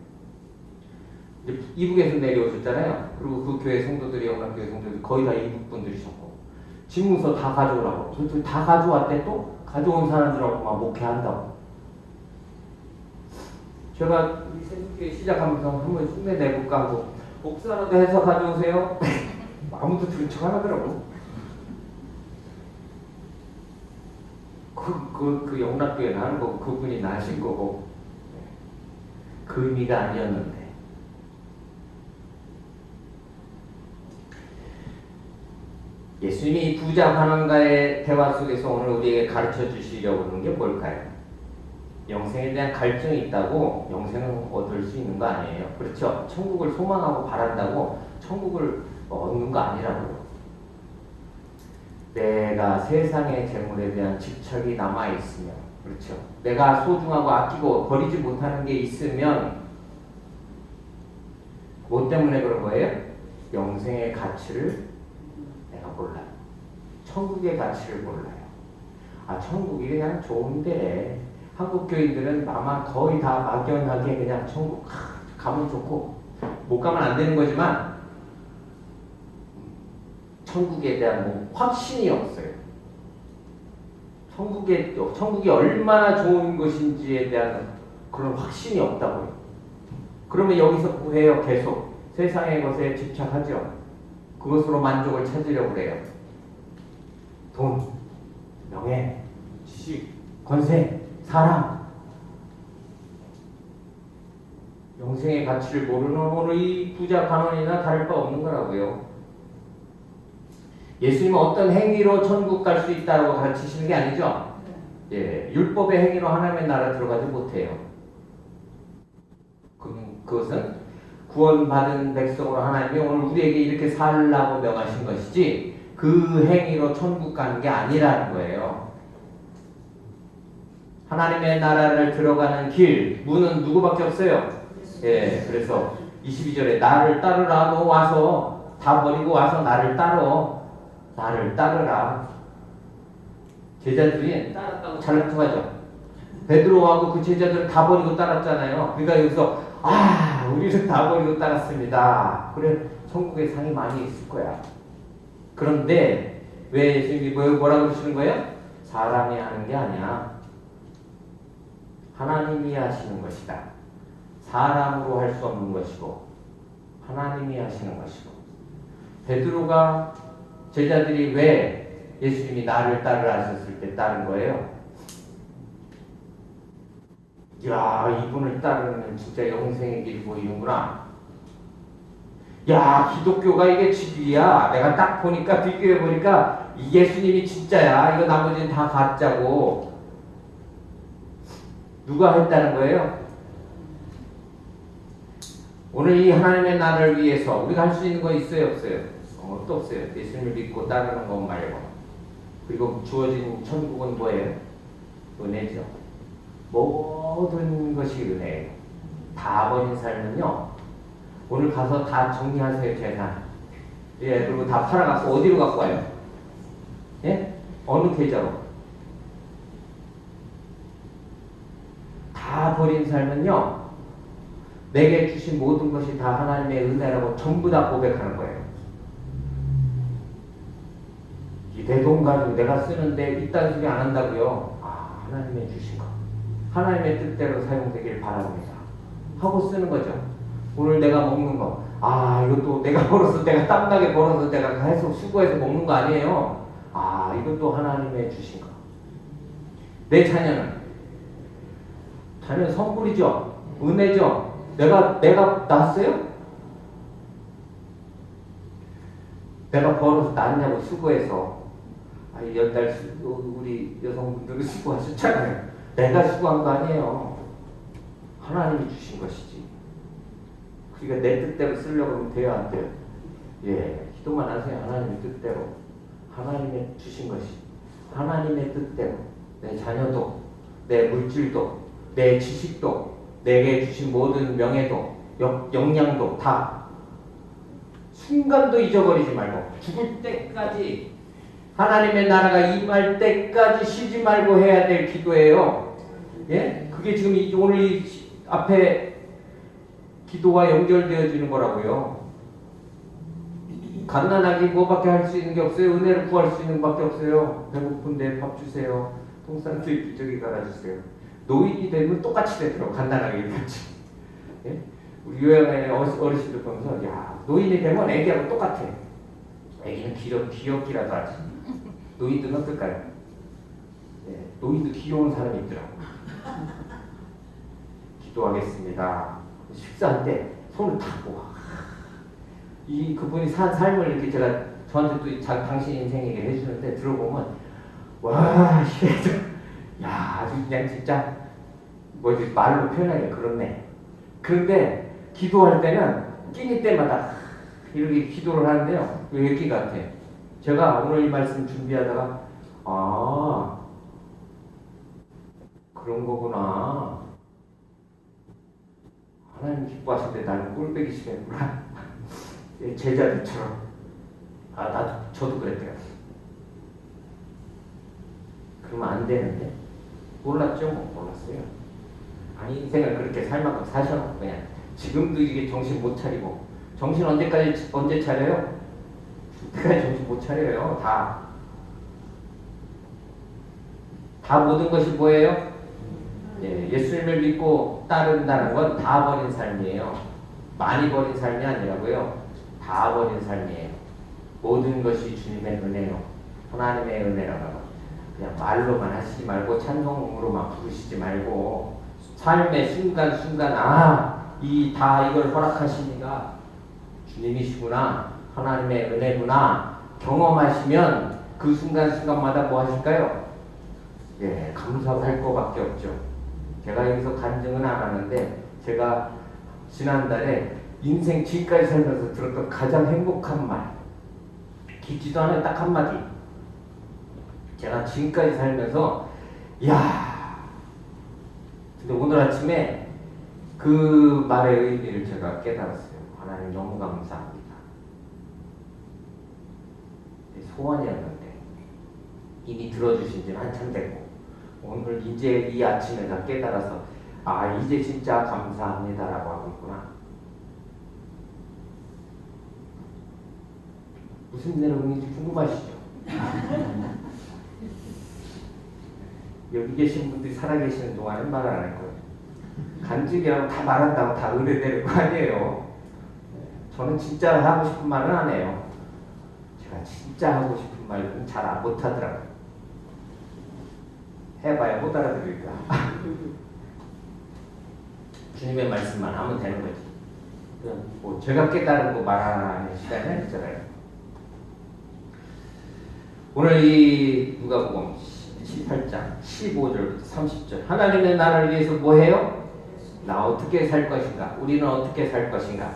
이제 이북에서 내려오셨잖아요. 그리고 그 교회 성도들이 영락교회 성도들이 거의 다 이북 분들이셨고 집무서 다 가져오라고. 다 가져왔대. 또 가져온 사람들하고 막 목회한다고. 제가 이 새벽에 시작하면서 한번 흉내 내볼까 하고 목사라도 해서 가져오세요. 아무도 들은 척 안 하더라고. 그 영락교회 나는 거고 그분이 나신 거고 그 의미가 아니었는데. 예수님이 부자 관원과의 대화 속에서 오늘 우리에게 가르쳐 주시려고 하는 게 뭘까요? 영생에 대한 갈증이 있다고 영생을 얻을 수 있는 거 아니에요. 그렇죠? 천국을 소망하고 바란다고 천국을 얻는 거 아니라고요. 내가 세상의 재물에 대한 집착이 남아있으면, 그렇죠? 내가 소중하고 아끼고 버리지 못하는 게 있으면 뭐 때문에 그런 거예요? 영생의 가치를 내가 몰라요. 천국의 가치를 몰라요. 천국이 그냥 좋은데 한국 교인들은 아마 거의 다 막연하게 그냥 천국 가면 좋고 못 가면 안 되는 거지만 천국에 대한 뭐 확신이 없어요. 천국이 얼마나 좋은 것인지에 대한 그런 확신이 없다고요. 그러면 여기서 뭐해요? 계속 세상의 것에 집착하죠. 그것으로 만족을 찾으려고 그래요. 돈, 명예, 지식, 권세, 사랑. 영생의 가치를 모르는 오늘 이 부자 관원이나 다를 바 없는 거라고요. 예수님은 어떤 행위로 천국 갈 수 있다고 가르치시는 게 아니죠. 율법의 행위로 하나님의 나라 들어가지 못해요. 그것은 구원받은 백성으로 하나님이 오늘 우리에게 이렇게 살라고 명하신 것이지 그 행위로 천국 가는 게 아니라는 거예요. 하나님의 나라를 들어가는 길, 문은 누구밖에 없어요. 그래서 22절에 나를 따르라. 너 와서 다 버리고 와서 나를 따라. 나를 따르라. 제자들이 따랐다고 잘난척하죠. 베드로하고 그 제자들은 다 버리고 따랐잖아요. 그러니까 여기서 우리는 다 버리고 따랐습니다. 그래 천국에 상이 많이 있을 거야. 그런데 왜 예수님이 뭐라고 그러시는 거예요? 사람이 하는 게 아니야. 하나님이 하시는 것이다. 사람으로 할 수 없는 것이고 하나님이 하시는 것이고. 베드로가 제자들이 왜 예수님이 나를 따르라 하셨을 때 따른 거예요? 야, 이분을 따르면 진짜 영생의 길이 보이는구나. 야, 기독교가 이게 진리야. 내가 딱 보니까 비교해보니까 이 예수님이 진짜야. 이거 나머지는 다 가짜고. 누가 했다는 거예요? 오늘 이 하나님의 나라를 위해서 우리가 할 수 있는 거 있어요? 없어요? 또 없어요. 예수님을 믿고 따르는 것 말고. 그리고 주어진 천국은 뭐예요? 은혜죠. 모든 것이 은혜예요. 다 버린 삶은요. 오늘 가서 다 정리하세요. 재산. 예, 그리고 다 팔아갖고 어디로 갖고 와요? 예? 어느 계좌로? 다 버린 삶은요. 내게 주신 모든 것이 다 하나님의 은혜라고 전부 다 고백하는 거예요. 내 돈 가지고 내가 쓰는데 이딴 소리 안 한다고요. 아, 하나님의 주신 거. 하나님의 뜻대로 사용되길 바랍니다. 하고 쓰는 거죠. 오늘 내가 먹는 거. 아, 이것도 내가 벌어서, 내가 땀나게 벌어서 내가 계속 수고해서 먹는 거 아니에요. 아, 이것도 하나님의 주신 거. 내 자녀는 선물이죠. 은혜죠. 내가 낳았어요? 내가 벌어서 낳냐고 수고해서. 아, 10달 우리 여성분들은 수고하셨잖아요. 내가 수고한 거 아니에요. 하나님이 주신 것이지. 그러니까 내 뜻대로 쓰려고 하면 돼요, 안 돼요? 예, 기도만 하세요. 하나님의 뜻대로. 하나님의 주신 것이. 하나님의 뜻대로. 내 자녀도, 내 물질도, 내 지식도, 내게 주신 모든 명예도, 역량도 다 순간도 잊어버리지 말고 죽을 때까지 하나님의 나라가 임할 때까지 쉬지 말고 해야 될 기도예요. 예? 그게 지금 오늘 이 앞에 기도와 연결되어지는 거라고요. 갓난아기 뭐밖에 할 수 있는 게 없어요. 은혜를 구할 수 있는 것밖에 없어요. 배고픈데 밥 주세요. 통상주의 부적이 갈아주세요. 노인이 되면 똑같이 되더라고. 갓난아기 같이. 예? 우리 요양원에 어르신들 보면서 야, 노인이 되면 애기하고 똑같아. 애기는 귀엽기라도 하지. 노인들은 어떨까요? 예, 노인도 귀여운 사람이 있더라고. 기도하겠습니다. 식사할 때 손을 탁 모아. 그분이 산 삶을 이렇게 제가 저한테 또 당신 인생 얘기를 해주는데 들어보면 와, 야, 아주 그냥 진짜 뭐지 말로 표현하기가 그렇네. 그런데 기도할 때는 끼니 때마다 이렇게 기도를 하는데요. 왜 얘기 같아? 제가 오늘 이 말씀 준비하다가 아, 그런 거구나. 하나님 기뻐하실 때 나는 꼴배기 싫어했구나. 제자들처럼. 아, 저도 그랬대요. 그러면 안 되는데. 몰랐죠? 몰랐어요. 아니, 인생을 그렇게 살 만큼 사셔놓고 그냥. 지금도 이게 정신 못 차리고. 정신 언제 차려요? 그때까지 정신 못 차려요. 다 모든 것이 뭐예요? 예, 예수님을 믿고 따른다는 건 다 버린 삶이에요. 많이 버린 삶이 아니라고요. 다 버린 삶이에요. 모든 것이 주님의 은혜요. 하나님의 은혜라고. 그냥 말로만 하시지 말고 찬송으로만 부르시지 말고 삶의 순간순간 이걸 허락하시니까 주님이시구나. 하나님의 은혜구나. 경험하시면 그 순간순간마다 뭐 하실까요? 예, 감사할 것밖에 없죠. 제가 여기서 간증은 안 하는데 제가 지난달에 인생 지금까지 살면서 들었던 가장 행복한 말 깊지도 않아요. 딱 한마디. 제가 지금까지 살면서 근데 오늘 아침에 그 말의 의미를 제가 깨달았어요. 하나님 너무 감사합니다. 소원이었는데 이미 들어주신 지는 한참 됐고 오늘 이제 이 아침에 다 깨달아서 이제 진짜 감사합니다라고 하고 있구나. 무슨 내용인지 궁금하시죠? 여기 계신 분들이 살아계시는 동안은 말 안 할 거예요. 간증이라고 다 말한다고 다 의뢰되는 거 아니에요. 저는 진짜 하고 싶은 말은 안 해요. 제가 진짜 하고 싶은 말은 잘 못하더라고요. 해봐야 못 알아들으니까. 주님의 말씀만 하면 되는 거지. 뭐 제가 깨달은 거 말하는 시간이 아니잖아요. 오늘 이 누가복음 18장 15절부터 30절 하나님의 나라를 위해서 뭐 해요? 나 어떻게 살 것인가? 우리는 어떻게 살 것인가?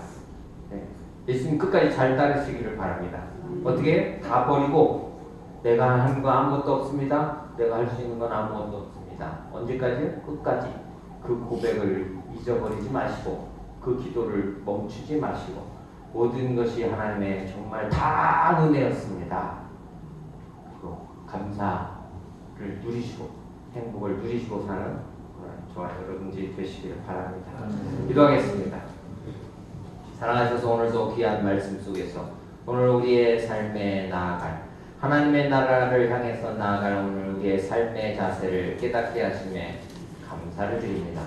네. 예수님 끝까지 잘 따르시기를 바랍니다. 어떻게? 다 버리고 내가 하는 거 아무것도 없습니다. 내가 할 수 있는 건 아무것도 없습니다. 언제까지? 끝까지. 그 고백을 잊어버리지 마시고 그 기도를 멈추지 마시고 모든 것이 하나님의 정말 다 은혜였습니다. 그리고 감사를 누리시고 행복을 누리시고 사는 저와 여러분들이 되시기를 바랍니다. 기도하겠습니다. 사랑하셔서 오늘도 귀한 말씀 속에서 오늘 우리의 삶에 나아갈 하나님의 나라를 향해서 나아갈 오늘 우리의 삶의 자세를 깨닫게 하심에 감사를 드립니다.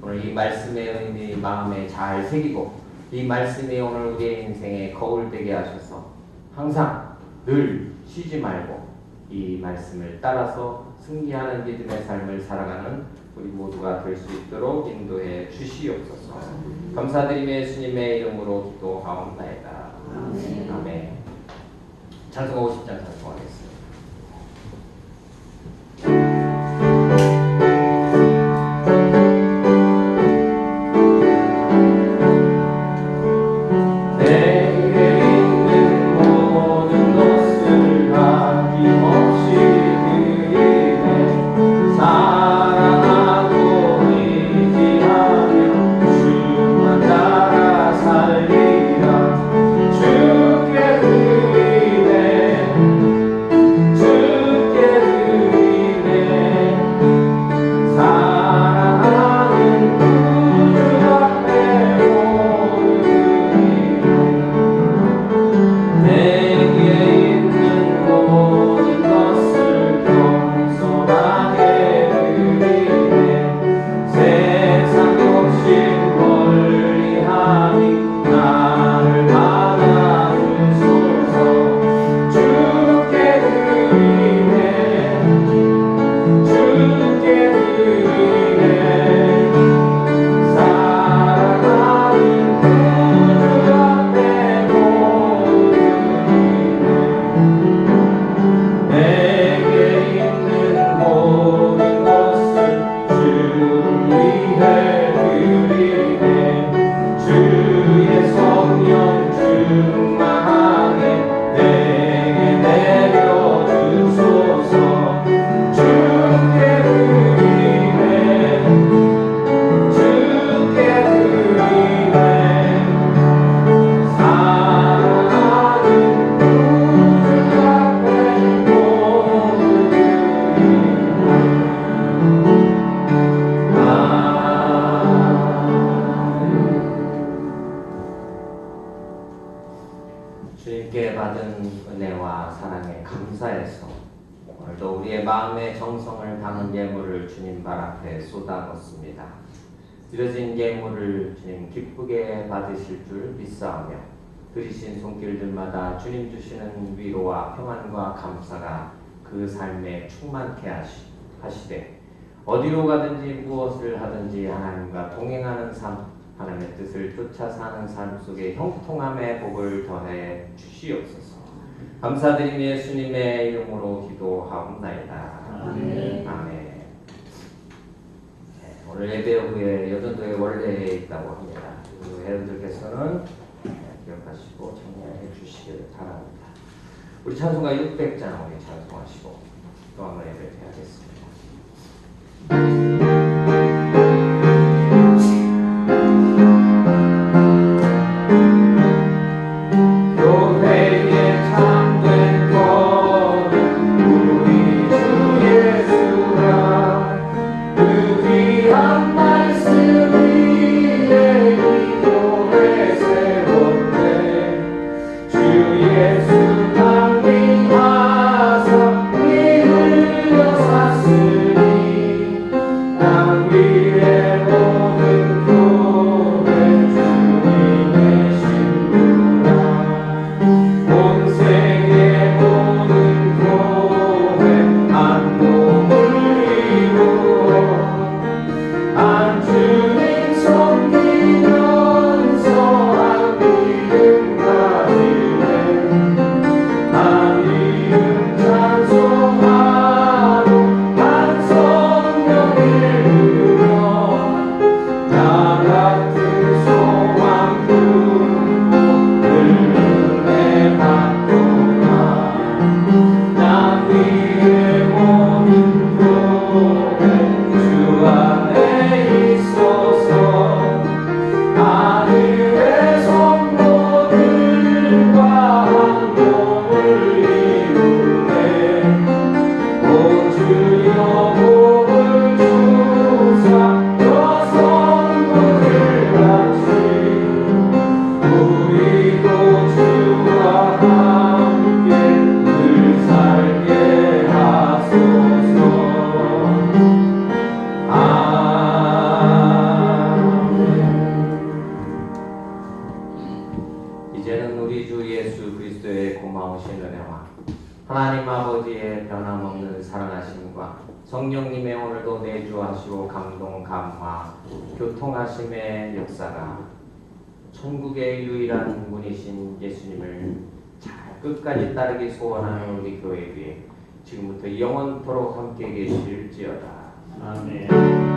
오늘 이 말씀의 의미 마음에 잘 새기고 이 말씀이 오늘 우리의 인생에 거울 되게 하셔서 항상 늘 쉬지 말고 이 말씀을 따라서 승리하는 믿음의 삶을 살아가는 우리 모두가 될 수 있도록 인도해 주시옵소서. 감사드리며 예수님의 이름으로 기도하옵나이다. 아멘. 찬송 50장 찬송하겠습니다. 주님께 받은 은혜와 사랑에 감사해서 오늘도 우리의 마음의 정성을 담은 예물을 주님 발 앞에 쏟아놓습니다. 드려진 예물을 주님 기쁘게 받으실 줄 믿사오며 드리신 손길들마다 주님 주시는 위로와 평안과 감사가 그 삶에 충만케 하시되 어디로 가든지 무엇을 하든지 하나님과 동행하는 삶, 하나님의 뜻을 쫓아 사는 삶 속에 형통함의 복을 더해 주시옵소서. 감사드리며 예수님의 이름으로 기도하옵나이다. 아멘. 아멘. 오늘 예배 후에 여전도에 원래에 있다고 합니다. 여러분들께서는 기억하시고 청량해 주시기를 바랍니다. 우리 찬송가 600장 우리 찬송하시고 또 한번 예배 드리겠습니다. 예수 강림하사 이 흘려 샀으니 그리스도의 고마우신 은혜와 하나님 아버지의 변함없는 사랑하심과 성령님의 오늘도 내주하시고 감동 감화 교통하심의 역사가 천국의 유일한 문이신 예수님을 잘 끝까지 따르기 소원하는 우리 교회에 지금부터 영원토록 함께 계실지어다. 아멘.